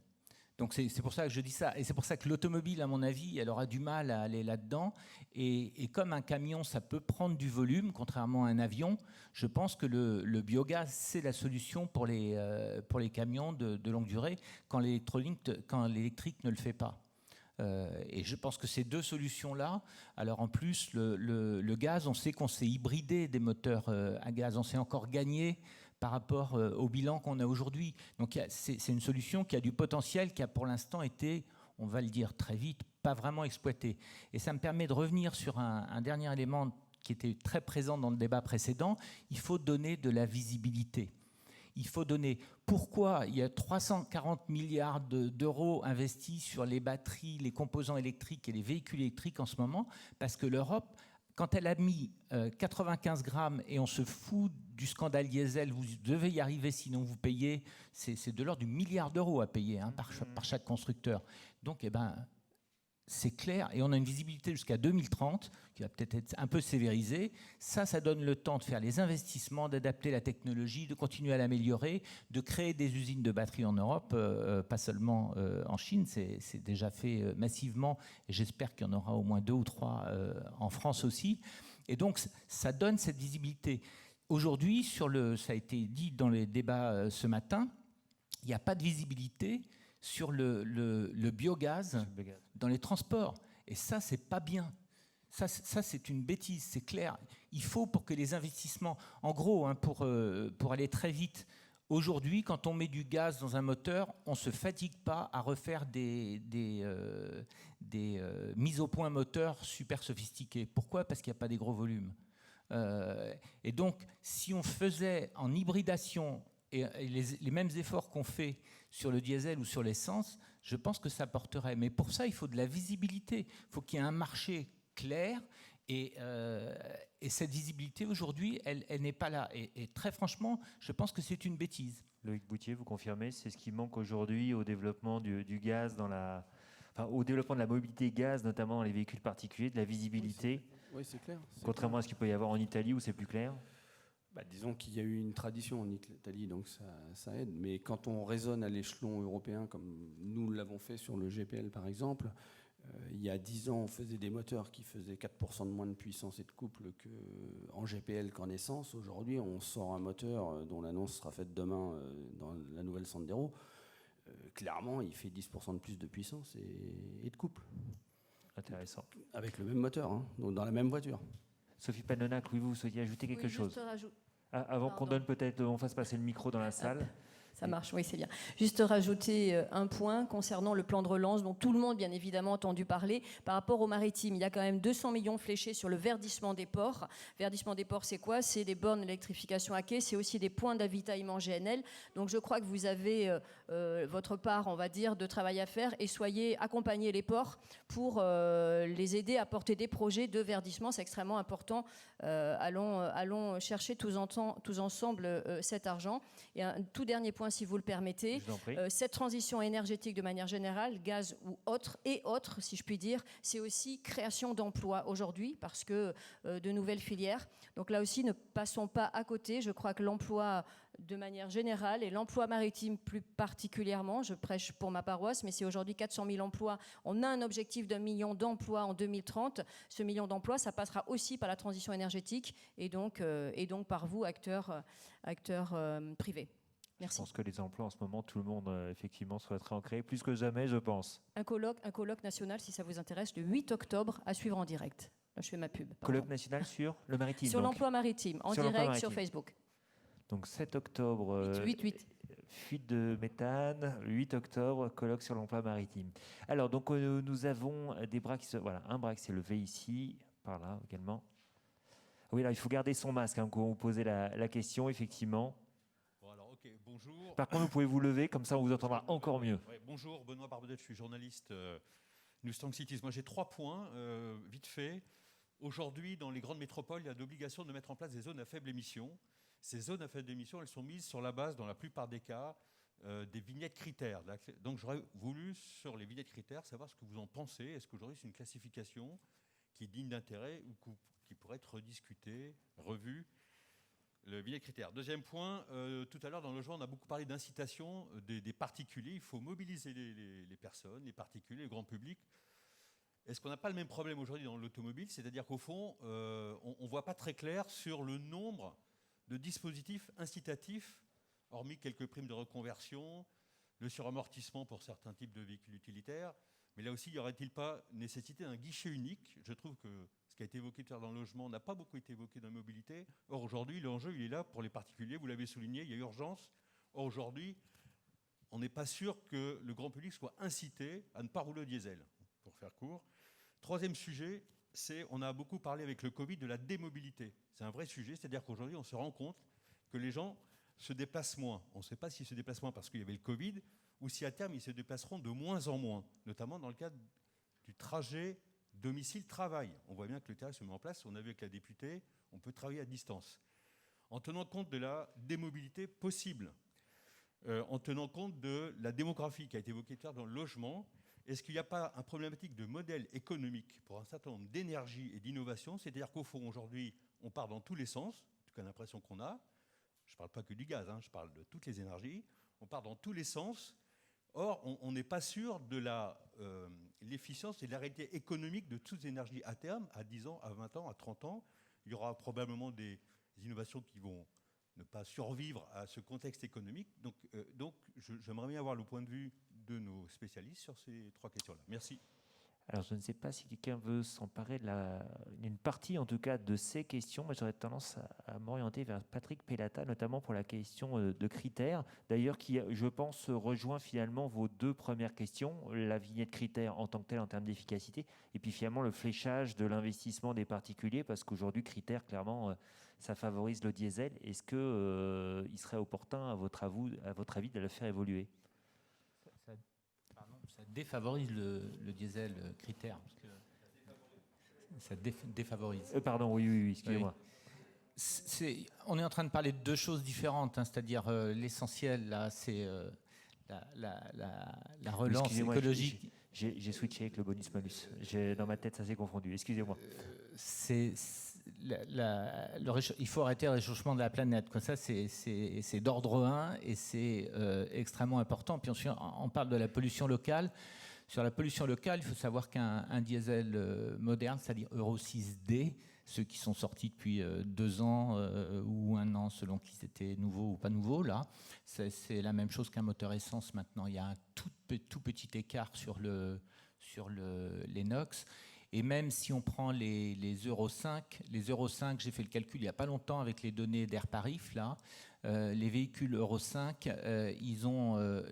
Donc c'est pour ça que je dis ça. Et c'est pour ça que l'automobile, à mon avis, elle aura du mal à aller là-dedans. Et comme un camion, ça peut prendre du volume, contrairement à un avion, je pense que le biogaz, c'est la solution pour les camions de longue durée quand l'électrique ne le fait pas. Et je pense que ces deux solutions-là, alors en plus, le gaz, on sait qu'on s'est hybridé des moteurs à gaz, on s'est encore gagné par rapport au bilan qu'on a aujourd'hui. Donc c'est une solution qui a du potentiel, qui a pour l'instant été, on va le dire très vite, pas vraiment exploité. Et ça me permet de revenir sur un dernier élément qui était très présent dans le débat précédent. Il faut donner de la visibilité. Il faut donner pourquoi il y a 340 milliards d'euros investis sur les batteries, les composants électriques et les véhicules électriques en ce moment, parce que l'Europe, quand elle a mis 95 grammes et on se fout du scandale diesel, vous devez y arriver, sinon vous payez, c'est de l'ordre du milliard d'euros à payer par chaque constructeur. Donc, c'est clair, et on a une visibilité jusqu'à 2030, qui va peut-être être un peu sévérisée. Ça donne le temps de faire les investissements, d'adapter la technologie, de continuer à l'améliorer, de créer des usines de batteries en Europe, pas seulement en Chine, c'est déjà fait massivement, et j'espère qu'il y en aura au moins 2 ou 3 en France aussi. Et donc, ça donne cette visibilité. aujourd'hui, ça a été dit dans les débats ce matin, il n'y a pas de visibilité sur le biogaz dans les transports. Et ça, c'est pas bien. Ça, c'est une bêtise, c'est clair. Il faut pour que les investissements... En gros, pour aller très vite, aujourd'hui, quand on met du gaz dans un moteur, on ne se fatigue pas à refaire des mises au point moteurs super sophistiquées. Pourquoi ? Parce qu'il n'y a pas des gros volumes. Et donc, si on faisait en hybridation et les mêmes efforts qu'on fait sur le diesel ou sur l'essence, je pense que ça porterait. Mais pour ça, il faut de la visibilité. Il faut qu'il y ait un marché clair. Et cette visibilité, aujourd'hui, elle n'est pas là. Et très franchement, je pense que c'est une bêtise. Loïc Boutier, vous confirmez, c'est ce qui manque aujourd'hui au développement du gaz au développement de la mobilité gaz, notamment dans les véhicules particuliers, de la visibilité. Oui, c'est clair. Contrairement à ce qu'il peut y avoir en Italie où c'est plus clair. Disons qu'il y a eu une tradition en Italie, donc ça aide. Mais quand on raisonne à l'échelon européen, comme nous l'avons fait sur le GPL par exemple, il y a 10 ans, on faisait des moteurs qui faisaient 4% de moins de puissance et de couple en GPL qu'en essence. Aujourd'hui, on sort un moteur dont l'annonce sera faite demain dans la nouvelle Sandero. Clairement, il fait 10% de plus de puissance et de couple. Intéressant. Avec le même moteur, donc dans la même voiture. Sophie Panonac, oui, vous souhaitiez ajouter quelque chose ? Avant qu'on donne peut-être, on fasse passer le micro dans la salle. Ça marche, oui, c'est bien. Juste rajouter un point concernant le plan de relance dont tout le monde, bien évidemment, a entendu parler. Par rapport au maritime, il y a quand même 200 millions fléchés sur le verdissement des ports. Verdissement des ports, c'est quoi ? C'est des bornes d'électrification à quai, c'est aussi des points d'avitaillement GNL. Donc je crois que vous avez votre part, on va dire, de travail à faire et accompagner les ports pour les aider à porter des projets de verdissement. C'est extrêmement important. Allons chercher tous ensemble cet argent. Et un tout dernier point, si vous le permettez, cette transition énergétique de manière générale, gaz ou autre, si je puis dire, c'est aussi création d'emplois aujourd'hui parce que de nouvelles filières. Donc là aussi, ne passons pas à côté. Je crois que l'emploi de manière générale et l'emploi maritime plus particulièrement, je prêche pour ma paroisse, mais c'est aujourd'hui 400 000 emplois. On a un objectif d'1 million d'emplois en 2030. Ce million d'emplois, ça passera aussi par la transition énergétique et donc par vous, acteurs privés. Merci. Je pense que les emplois, en ce moment, tout le monde, effectivement, souhaiterait en créer plus que jamais, je pense. Un colloque national, si ça vous intéresse, le 8 octobre, à suivre en direct. Là, je fais ma pub. Colloque national sur le maritime. Sur l'emploi maritime, en direct sur Facebook. Donc 7 octobre, 8. Fuite de méthane, 8 octobre, colloque sur l'emploi maritime. Alors, donc, nous avons des bras qui se... Voilà, un bras qui s'est levé ici, par là également. Oui, là, il faut garder son masque quand vous posez la question, effectivement. Bonjour. Par contre, vous pouvez vous lever, comme ça on vous entendra encore mieux. Ouais, bonjour, Benoît Barbedette, je suis journaliste Mustang Cities. Moi j'ai 3 points, vite fait. Aujourd'hui, dans les grandes métropoles, il y a l'obligation de mettre en place des zones à faible émission. Ces zones à faible émission, elles sont mises sur la base, dans la plupart des cas, des vignettes critères. Donc j'aurais voulu, sur les vignettes critères, savoir ce que vous en pensez. Est-ce qu'aujourd'hui c'est une classification qui est digne d'intérêt ou qui pourrait être rediscutée, revue ? Le vignette critère. Deuxième point, tout à l'heure dans le logement, on a beaucoup parlé d'incitation des particuliers. Il faut mobiliser les personnes, les particuliers, le grand public. Est-ce qu'on n'a pas le même problème aujourd'hui dans l'automobile ? C'est-à-dire qu'au fond, on ne voit pas très clair sur le nombre de dispositifs incitatifs, hormis quelques primes de reconversion, le suramortissement pour certains types de véhicules utilitaires. Mais là aussi, y aurait-il pas nécessité d'un guichet unique ? Je trouve que ce qui a été évoqué tout à l'heure dans le logement n'a pas beaucoup été évoqué dans la mobilité. Or, aujourd'hui, l'enjeu, il est là pour les particuliers. Vous l'avez souligné, il y a urgence. Or, aujourd'hui, on n'est pas sûr que le grand public soit incité à ne pas rouler au diesel, pour faire court. Troisième sujet, on a beaucoup parlé avec le Covid de la démobilité. C'est un vrai sujet, c'est-à-dire qu'aujourd'hui, on se rend compte que les gens se déplacent moins. On ne sait pas s'ils se déplacent moins parce qu'il y avait le Covid ou si à terme, ils se déplaceront de moins en moins, notamment dans le cadre du trajet domicile-travail. On voit bien que le terrain se met en place. On a vu avec la députée, on peut travailler à distance. En tenant compte de la démobilité possible, en tenant compte de la démographie qui a été évoquée tout à l'heure dans le logement, est-ce qu'il n'y a pas une problématique de modèle économique pour un certain nombre d'énergies et d'innovations ? C'est-à-dire qu'au fond, aujourd'hui, on part dans tous les sens, en tout cas l'impression qu'on a. Je ne parle pas que du gaz, je parle de toutes les énergies. On part dans tous les sens. Or, on n'est pas sûr de l'efficience et de la réalité économique de toutes les énergies à terme, à 10 ans, à 20 ans, à 30 ans. Il y aura probablement des innovations qui vont ne pas survivre à ce contexte économique. Donc j'aimerais bien avoir le point de vue de nos spécialistes sur ces 3 questions-là. Merci. Alors, je ne sais pas si quelqu'un veut s'emparer d'une partie, en tout cas, de ces questions. Moi, j'aurais tendance à m'orienter vers Patrick Pelata, notamment pour la question de critères. D'ailleurs, qui, je pense, rejoint finalement vos 2 premières questions, la vignette critères en tant que telle, en termes d'efficacité, et puis finalement le fléchage de l'investissement des particuliers, parce qu'aujourd'hui, critères, clairement, ça favorise le diesel. Est-ce qu'il serait opportun, à votre avis, de le faire évoluer ? Ça défavorise le diesel critère. Parce que ça défavorise. Pardon, oui, excusez-moi. On est en train de parler de 2 choses différentes, hein, c'est-à-dire l'essentiel, là, c'est la relance écologique. J'ai switché avec le bonus-malus. Dans ma tête, ça s'est confondu. Excusez-moi. Il faut arrêter le réchauffement de la planète. Comme ça, c'est d'ordre 1 et c'est extrêmement important. Puis ensuite, on parle de la pollution locale. Sur la pollution locale, il faut savoir qu'un diesel moderne, c'est-à-dire Euro 6D, ceux qui sont sortis depuis 2 ans ou 1 an, selon qu'ils étaient nouveaux ou pas nouveaux, là, c'est la même chose qu'un moteur essence maintenant. Il y a un tout petit écart sur les NOx. Et même si on prend les Euro 5, j'ai fait le calcul il n'y a pas longtemps avec les données d'Air Parif, là, les véhicules Euro 5, ils ont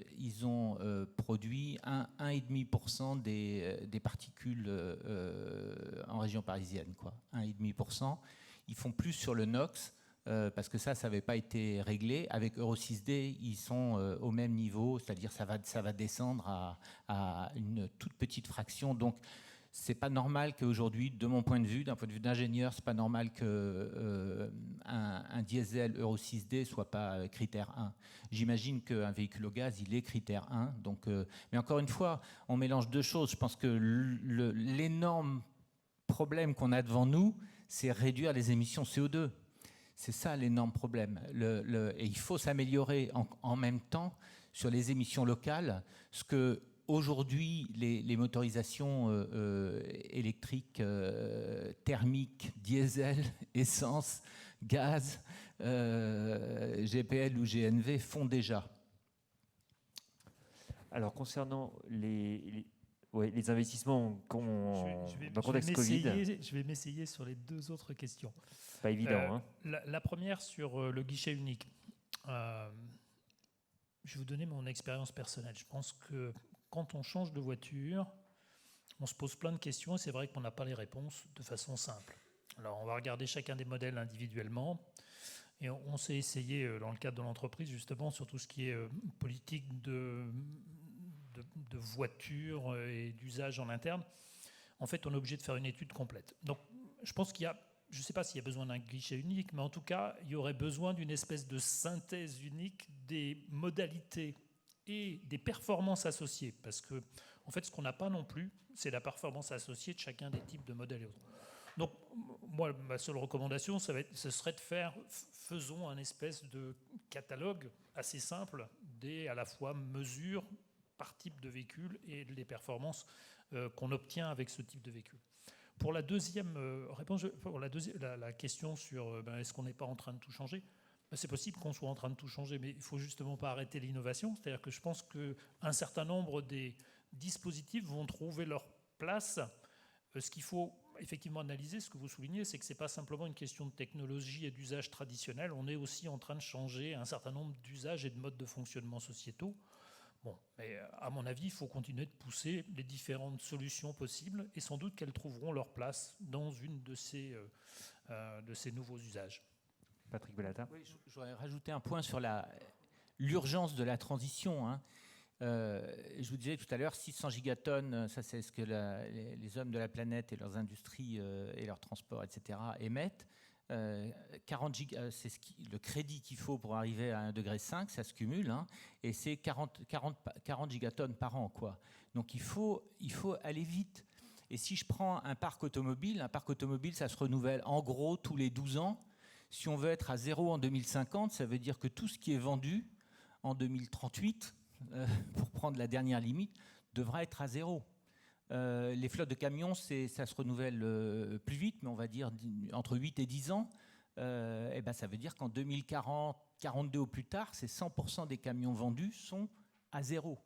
produit 1,5% des particules en région parisienne, quoi. 1,5%. Ils font plus sur le NOx, parce que ça n'avait pas été réglé. Avec Euro 6D, ils sont au même niveau, c'est-à-dire ça va descendre à une toute petite fraction. Donc, c'est pas normal qu'aujourd'hui, de mon point de vue, d'un point de vue d'ingénieur, c'est pas normal qu'un diesel Euro 6D soit pas critère 1. J'imagine qu'un véhicule au gaz, il est critère 1. Donc, mais encore une fois, on mélange 2 choses. Je pense que l'énorme problème qu'on a devant nous, c'est réduire les émissions CO2. C'est ça l'énorme problème. Et il faut s'améliorer en même temps sur les émissions locales, ce que aujourd'hui, les motorisations électriques, thermiques, diesel, essence, gaz, GPL ou GNV font déjà. Alors, concernant les investissements dans le contexte Covid... Je vais m'essayer sur les 2 autres questions. Pas évident. La première sur le guichet unique. Je vais vous donner mon expérience personnelle. Je pense que quand on change de voiture, on se pose plein de questions et c'est vrai qu'on n'a pas les réponses de façon simple. Alors, on va regarder chacun des modèles individuellement et on s'est essayé dans le cadre de l'entreprise justement sur tout ce qui est politique de voiture et d'usage en interne. En fait, on est obligé de faire une étude complète. Donc, je pense qu'il y a, je ne sais pas s'il y a besoin d'un guichet unique, mais en tout cas, il y aurait besoin d'une espèce de synthèse unique des modalités et des performances associées. Parce que, en fait, ce qu'on n'a pas non plus, c'est la performance associée de chacun des types de modèles et autres. Donc, moi, ma seule recommandation, ce serait de faisons un espèce de catalogue assez simple des, à la fois, mesures par type de véhicule et les performances qu'on obtient avec ce type de véhicule. Pour la deuxième réponse, pour la question sur est-ce qu'on n'est pas en train de tout changer, c'est possible qu'on soit en train de tout changer, mais il ne faut justement pas arrêter l'innovation. C'est-à-dire que je pense qu'un certain nombre des dispositifs vont trouver leur place. Ce qu'il faut effectivement analyser, ce que vous soulignez, c'est que ce n'est pas simplement une question de technologie et d'usage traditionnel. On est aussi en train de changer un certain nombre d'usages et de modes de fonctionnement sociétaux. Bon, mais à mon avis, il faut continuer de pousser les différentes solutions possibles et sans doute qu'elles trouveront leur place dans une de ces nouveaux usages. Patrick Pelata. Oui, je voudrais rajouter un point sur l'urgence de la transition. Hein. Je vous disais tout à l'heure, 600 gigatonnes, ça c'est ce que les hommes de la planète et leurs industries et leurs transports, etc. émettent. 40 giga, c'est le crédit qu'il faut pour arriver à 1,5 degré, ça se cumule, hein, et c'est 40 gigatonnes par an, quoi. Donc il faut aller vite. Et si je prends un parc automobile, ça se renouvelle en gros tous les 12 ans. Si on veut être à 0 en 2050, ça veut dire que tout ce qui est vendu en 2038, pour prendre la dernière limite, devra être à 0. Les flottes de camions, ça se renouvelle plus vite, mais on va dire entre 8 et 10 ans. ça veut dire qu'en 2040, 42 au plus tard, c'est 100% des camions vendus sont à zéro,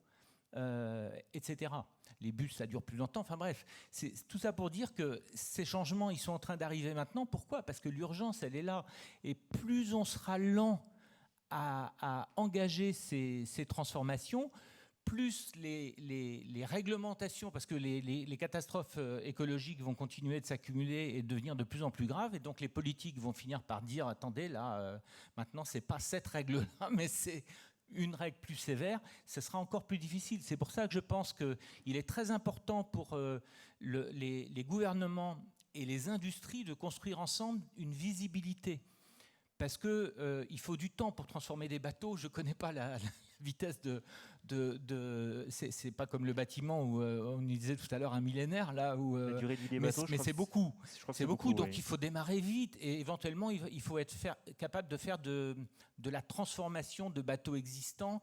etc. Les bus, ça dure plus longtemps. Enfin bref, c'est tout ça pour dire que ces changements, ils sont en train d'arriver maintenant. Pourquoi ? Parce que l'urgence, elle est là. Et plus on sera lent à engager ces transformations, plus les réglementations, parce que les catastrophes écologiques vont continuer de s'accumuler et devenir de plus en plus graves, et donc les politiques vont finir par dire, attendez, là, maintenant, c'est pas cette règle-là, mais c'est une règle plus sévère, ce sera encore plus difficile. C'est pour ça que je pense qu'il est très important pour les gouvernements et les industries de construire ensemble une visibilité. Parce qu'il faut du temps pour transformer des bateaux. Je ne connais pas la vitesse c'est pas comme le bâtiment où on disait tout à l'heure un millénaire, là où. La durée de vie des bateaux, mais c'est beaucoup. C'est beaucoup. Donc oui. il faut démarrer vite et éventuellement il faut être capable de faire de la transformation de bateaux existants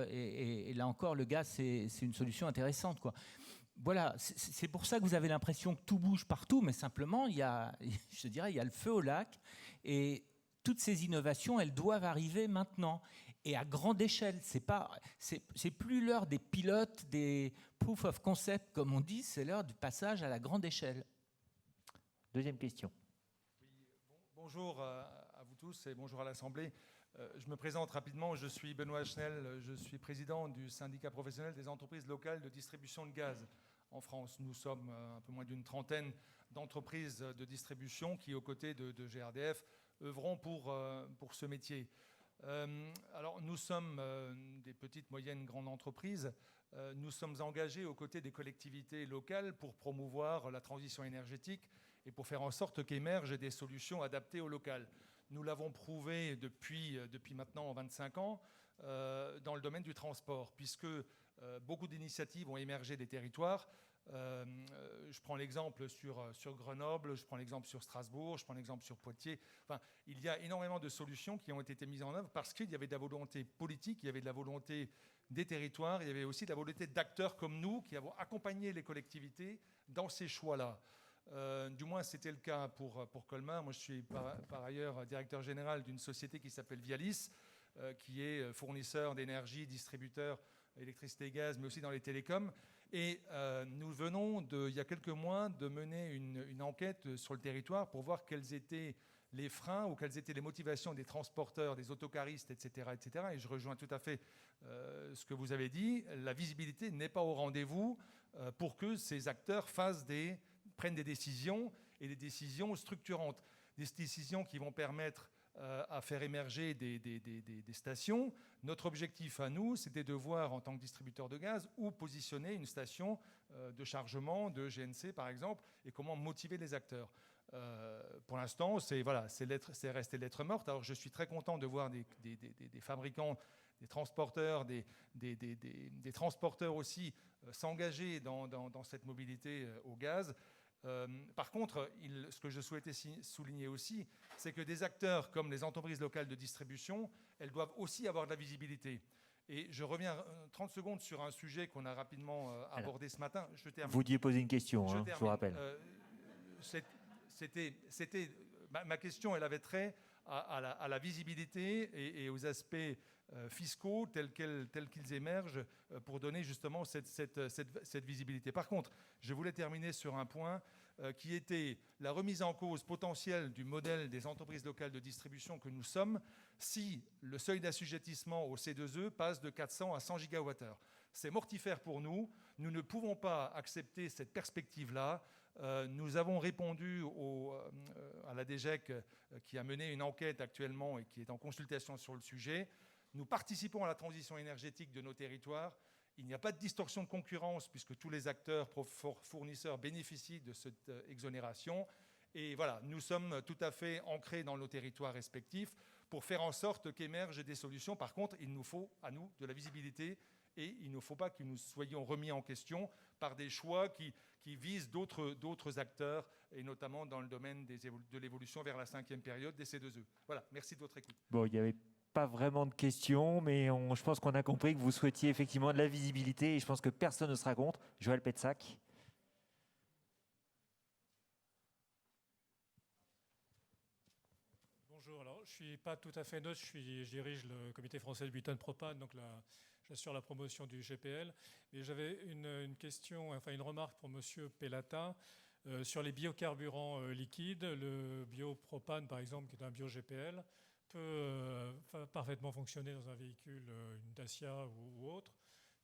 et là encore le gaz c'est une solution intéressante, quoi. Voilà, c'est pour ça que vous avez l'impression que tout bouge partout, mais simplement il y a le feu au lac et toutes ces innovations, elles doivent arriver maintenant et à grande échelle. C'est plus l'heure des pilotes, des proof of concept, comme on dit, c'est l'heure du passage à la grande échelle. Deuxième question. Oui, bonjour à vous tous et bonjour à l'Assemblée. Je me présente rapidement, je suis Benoît Schnell, je suis président du syndicat professionnel des entreprises locales de distribution de gaz en France. Nous sommes un peu moins d'une trentaine d'entreprises de distribution qui, aux côtés de GRDF, œuvrons pour ce métier. Alors, nous sommes des petites, moyennes, grandes entreprises. Nous sommes engagés aux côtés des collectivités locales pour promouvoir la transition énergétique et pour faire en sorte qu'émergent des solutions adaptées au local. Nous l'avons prouvé depuis maintenant 25 ans dans le domaine du transport, puisque beaucoup d'initiatives ont émergé des territoires. Je prends l'exemple sur Grenoble, je prends l'exemple sur Strasbourg, je prends l'exemple sur Poitiers. Enfin, il y a énormément de solutions qui ont été mises en œuvre parce qu'il y avait de la volonté politique, il y avait de la volonté des territoires, il y avait aussi de la volonté d'acteurs comme nous qui avons accompagné les collectivités dans ces choix-là. Du moins, c'était le cas pour Colmar. Moi, je suis par ailleurs directeur général d'une société qui s'appelle Vialis, qui est fournisseur d'énergie, distributeur électricité et gaz, mais aussi dans les télécoms. Et nous venons, il y a quelques mois, de mener une enquête sur le territoire pour voir quels étaient les freins ou quelles étaient les motivations des transporteurs, des autocaristes, etc. etc. Et je rejoins tout à fait ce que vous avez dit. La visibilité n'est pas au rendez-vous pour que ces acteurs prennent des décisions, et des décisions structurantes. Des décisions qui vont permettre à faire émerger des stations. Notre objectif à nous, c'était de voir en tant que distributeur de gaz où positionner une station de chargement de GNC par exemple et comment motiver les acteurs. Pour l'instant, c'est resté lettre morte. Alors je suis très content de voir des fabricants, des transporteurs, des transporteurs aussi s'engager dans cette mobilité au gaz. Par contre, ce que je souhaitais souligner aussi, c'est que des acteurs comme les entreprises locales de distribution, elles doivent aussi avoir de la visibilité. Et je reviens 30 secondes sur un sujet qu'on a rapidement abordé ce matin. Je termine. Vous deviez poser une question, je vous rappelle. Ma question, elle avait trait à la visibilité et aux aspects fiscaux tels qu'ils émergent pour donner justement cette visibilité. Par contre, je voulais terminer sur un point qui était la remise en cause potentielle du modèle des entreprises locales de distribution que nous sommes si le seuil d'assujettissement au C2E passe de 400 à 100 gigawattheures. C'est mortifère pour nous. Nous ne pouvons pas accepter cette perspective-là. Nous avons répondu à la DGEC qui a mené une enquête actuellement et qui est en consultation sur le sujet. Nous participons à la transition énergétique de nos territoires. Il n'y a pas de distorsion de concurrence puisque tous les acteurs fournisseurs bénéficient de cette exonération. Et voilà, nous sommes tout à fait ancrés dans nos territoires respectifs pour faire en sorte qu'émergent des solutions. Par contre, il nous faut, à nous, de la visibilité et il ne faut pas que nous soyons remis en question par des choix qui visent d'autres acteurs, et notamment dans le domaine de l'évolution vers la 5e période des C2E. Voilà, merci de votre écoute. Bon, il n'y avait pas vraiment de questions, mais je pense qu'on a compris que vous souhaitiez effectivement de la visibilité, et je pense que personne ne sera contre. Joël Petsac. suis pas tout à fait neutre, je dirige le comité français de butane propane, donc j'assure la promotion du GPL. Et j'avais une question, enfin une remarque pour Monsieur Pelata sur les biocarburants liquides. Le biopropane, par exemple, qui est un bio-GPL, peut parfaitement fonctionner dans un véhicule, une Dacia ou autre,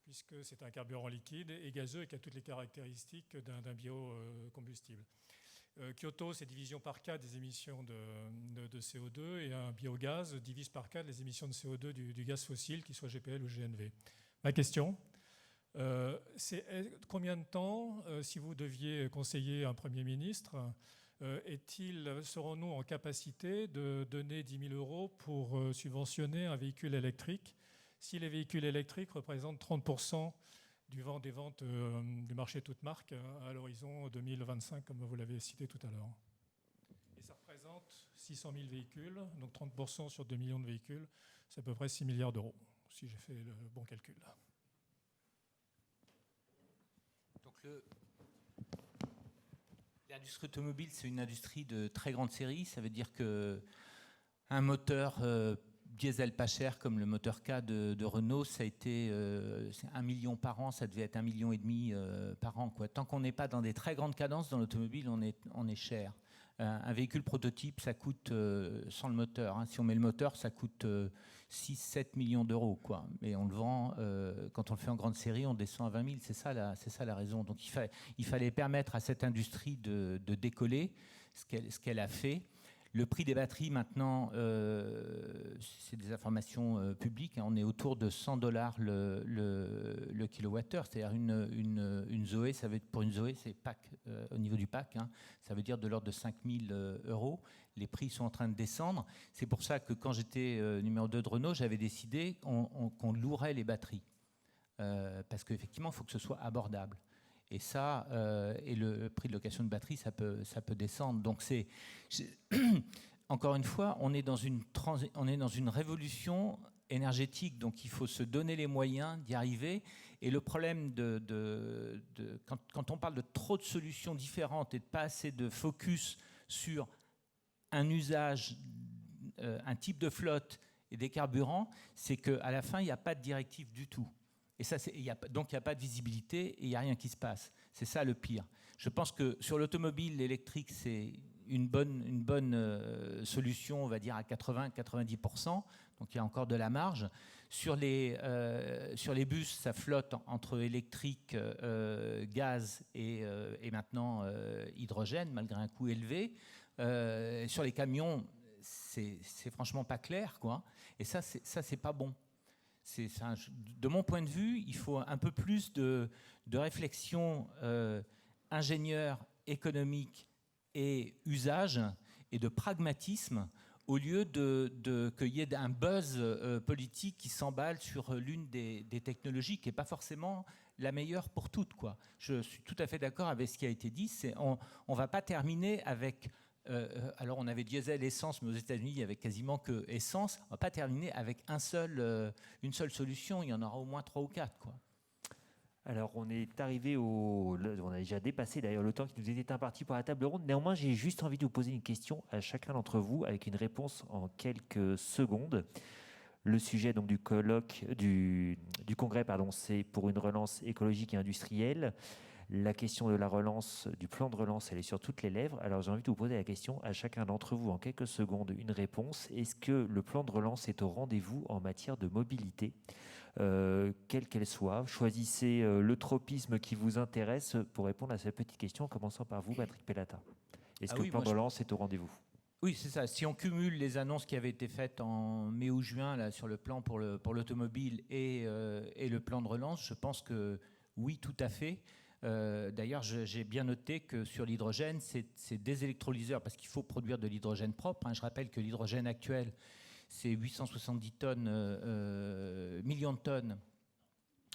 puisque c'est un carburant liquide et gazeux et qui a toutes les caractéristiques d'un biocombustible. Kyoto, c'est division par 4 des émissions de CO2 et un biogaz divise par 4 les émissions de CO2 du gaz fossile, qu'il soit GPL ou GNV. Ma question, c'est combien de temps, si vous deviez conseiller un Premier ministre, serons-nous en capacité de donner 10 000 € pour subventionner un véhicule électrique si les véhicules électriques représentent 30% des ventes du marché toute marque à l'horizon 2025, comme vous l'avez cité tout à l'heure. Et ça représente 600 000 véhicules, donc 30% sur 2 millions de véhicules, c'est à peu près 6 milliards d'euros, si j'ai fait le bon calcul. Donc l'industrie automobile, c'est une industrie de très grande série. Ça veut dire qu'un moteur diesel pas cher comme le moteur K de Renault, ça a été 1 million par an, ça devait être 1,5 million par an, quoi. Tant qu'on n'est pas dans des très grandes cadences dans l'automobile, on est cher. Un véhicule prototype, ça coûte, sans le moteur, hein, si on met le moteur, ça coûte 6-7 millions d'euros, quoi. Mais on le vend, quand on le fait en grande série, on descend à 20 000, c'est ça la raison. Donc il fallait permettre à cette industrie de décoller, ce qu'elle a fait. Le prix des batteries, maintenant, c'est des informations publiques. Hein, on est autour de $100 le kilowattheure. C'est-à-dire une Zoé, ça veut être, pour une Zoé, c'est pack, au niveau du pack, hein, ça veut dire de l'ordre de 5 000 €. Les prix sont en train de descendre. C'est pour ça que quand j'étais numéro 2 de Renault, j'avais décidé qu'on louerait les batteries. Parce qu'effectivement, il faut que ce soit abordable. Et ça, et le prix de location de batterie, ça peut descendre. Donc encore une fois, on est dans une révolution énergétique. Donc il faut se donner les moyens d'y arriver. Et le problème quand on parle de trop de solutions différentes et de pas assez de focus sur un usage, un type de flotte et des carburants, c'est qu'à la fin, il n'y a pas de directive du tout. Et ça, donc il n'y a pas de visibilité et il n'y a rien qui se passe. C'est ça le pire. Je pense que sur l'automobile, l'électrique, c'est une bonne solution, on va dire à 80-90%. Donc il y a encore de la marge. Sur les bus, ça flotte entre électrique, gaz et maintenant hydrogène, malgré un coût élevé. Sur les camions, c'est franchement pas clair, quoi. Et ça, c'est pas bon. De mon point de vue, il faut un peu plus de réflexion ingénieur, économique et usage et de pragmatisme au lieu qu'il y ait un buzz politique qui s'emballe sur l'une des technologies qui n'est pas forcément la meilleure pour toutes, quoi. Je suis tout à fait d'accord avec ce qui a été dit. On ne va pas terminer avec... alors on avait diesel, essence, mais aux États-Unis il y avait quasiment que essence. On ne va pas terminer avec une seule solution. Il y en aura au moins 3 ou 4, quoi. Alors on est arrivé on a déjà dépassé d'ailleurs le temps qui nous était imparti pour la table ronde. Néanmoins, j'ai juste envie de vous poser une question à chacun d'entre vous avec une réponse en quelques secondes. Le sujet donc du colloque, du congrès, c'est pour une relance écologique et industrielle. La question de la relance, du plan de relance, elle est sur toutes les lèvres. Alors j'ai envie de vous poser la question à chacun d'entre vous en quelques secondes, une réponse. Est-ce que le plan de relance est au rendez-vous en matière de mobilité, quelle qu'elle soit? Choisissez le tropisme qui vous intéresse pour répondre à cette petite question, en commençant par vous, Patrick Pelata. Est-ce que le plan de relance est au rendez-vous? Oui, c'est ça. Si on cumule les annonces qui avaient été faites en mai ou juin là, sur le plan pour l'automobile et le plan de relance, je pense que oui, tout à fait. D'ailleurs, j'ai bien noté que sur l'hydrogène, c'est des électrolyseurs, parce qu'il faut produire de l'hydrogène propre. Hein. Je rappelle que l'hydrogène actuel, c'est 870 millions de tonnes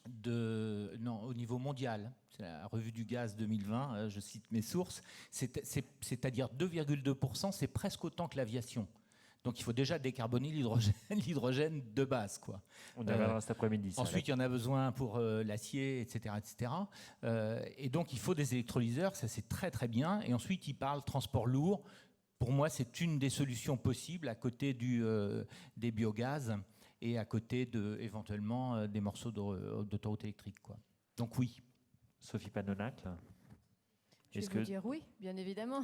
au niveau mondial. C'est la revue du gaz 2020, je cite mes sources. C'est-à-dire 2,2%, c'est presque autant que l'aviation. Donc il faut déjà décarboner l'hydrogène de base, quoi. On y reviendra cet après-midi. Ensuite, il y en a besoin pour l'acier, etc. etc. Et donc il faut des électrolyseurs, ça c'est très très bien. Et ensuite, il parle transport lourd. pour moi, c'est une des solutions possibles à côté des biogaz et à côté éventuellement des morceaux d'autoroute électrique, quoi. Donc oui. Sophie Panonacle. Je vais vous dire oui, bien évidemment.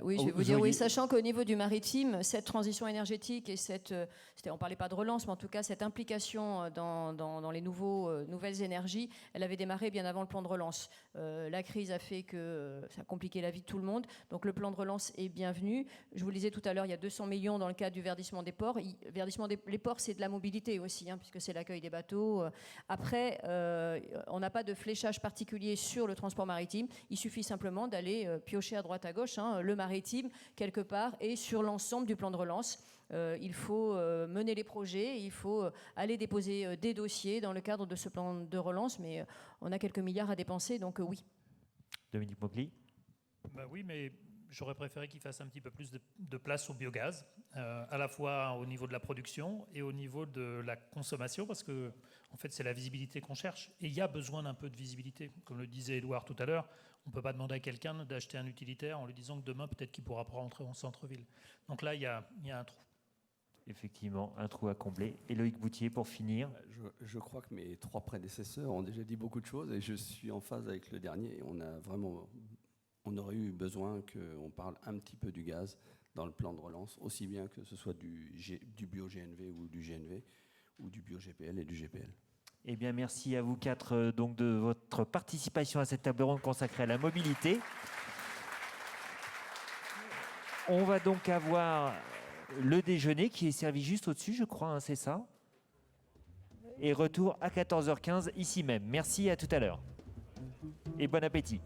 Oui, je vais vous dire oui, sachant qu'au niveau du maritime, cette transition énergétique et on ne parlait pas de relance, mais en tout cas cette implication dans les nouvelles énergies, elle avait démarré bien avant le plan de relance. La crise a fait que ça a compliqué la vie de tout le monde, donc le plan de relance est bienvenu. Je vous le disais tout à l'heure, il y a 200 millions dans le cadre du verdissement des ports. Les ports, c'est de la mobilité aussi, puisque c'est l'accueil des bateaux. Après, on n'a pas de fléchage particulier sur le transport maritime. Il suffit simplement d'aller piocher à droite à gauche, le maritime, quelque part, et sur l'ensemble du plan de relance. Il faut mener les projets, il faut aller déposer des dossiers dans le cadre de ce plan de relance, mais on a quelques milliards à dépenser, donc oui. Dominique Mogli. Oui, mais j'aurais préféré qu'il fasse un petit peu plus de place au biogaz, à la fois au niveau de la production et au niveau de la consommation, parce que en fait, c'est la visibilité qu'on cherche. Et il y a besoin d'un peu de visibilité. Comme le disait Édouard tout à l'heure, on ne peut pas demander à quelqu'un d'acheter un utilitaire en lui disant que demain, peut-être qu'il ne pourra pas rentrer en centre-ville. Donc là, il y a un trou. Effectivement, un trou à combler. Et Loïc Boutier, pour finir. Je crois que mes 3 prédécesseurs ont déjà dit beaucoup de choses et je suis en phase avec le dernier. On aurait eu besoin qu'on parle un petit peu du gaz dans le plan de relance, aussi bien que ce soit du bio-GNV ou du GNV, ou du bio-GPL et du GPL. Eh bien, merci à vous 4 donc, de votre participation à cette table ronde consacrée à la mobilité. On va donc avoir le déjeuner qui est servi juste au-dessus, je crois, c'est ça? Et retour à 14h15 ici même. Merci, à tout à l'heure. Et bon appétit.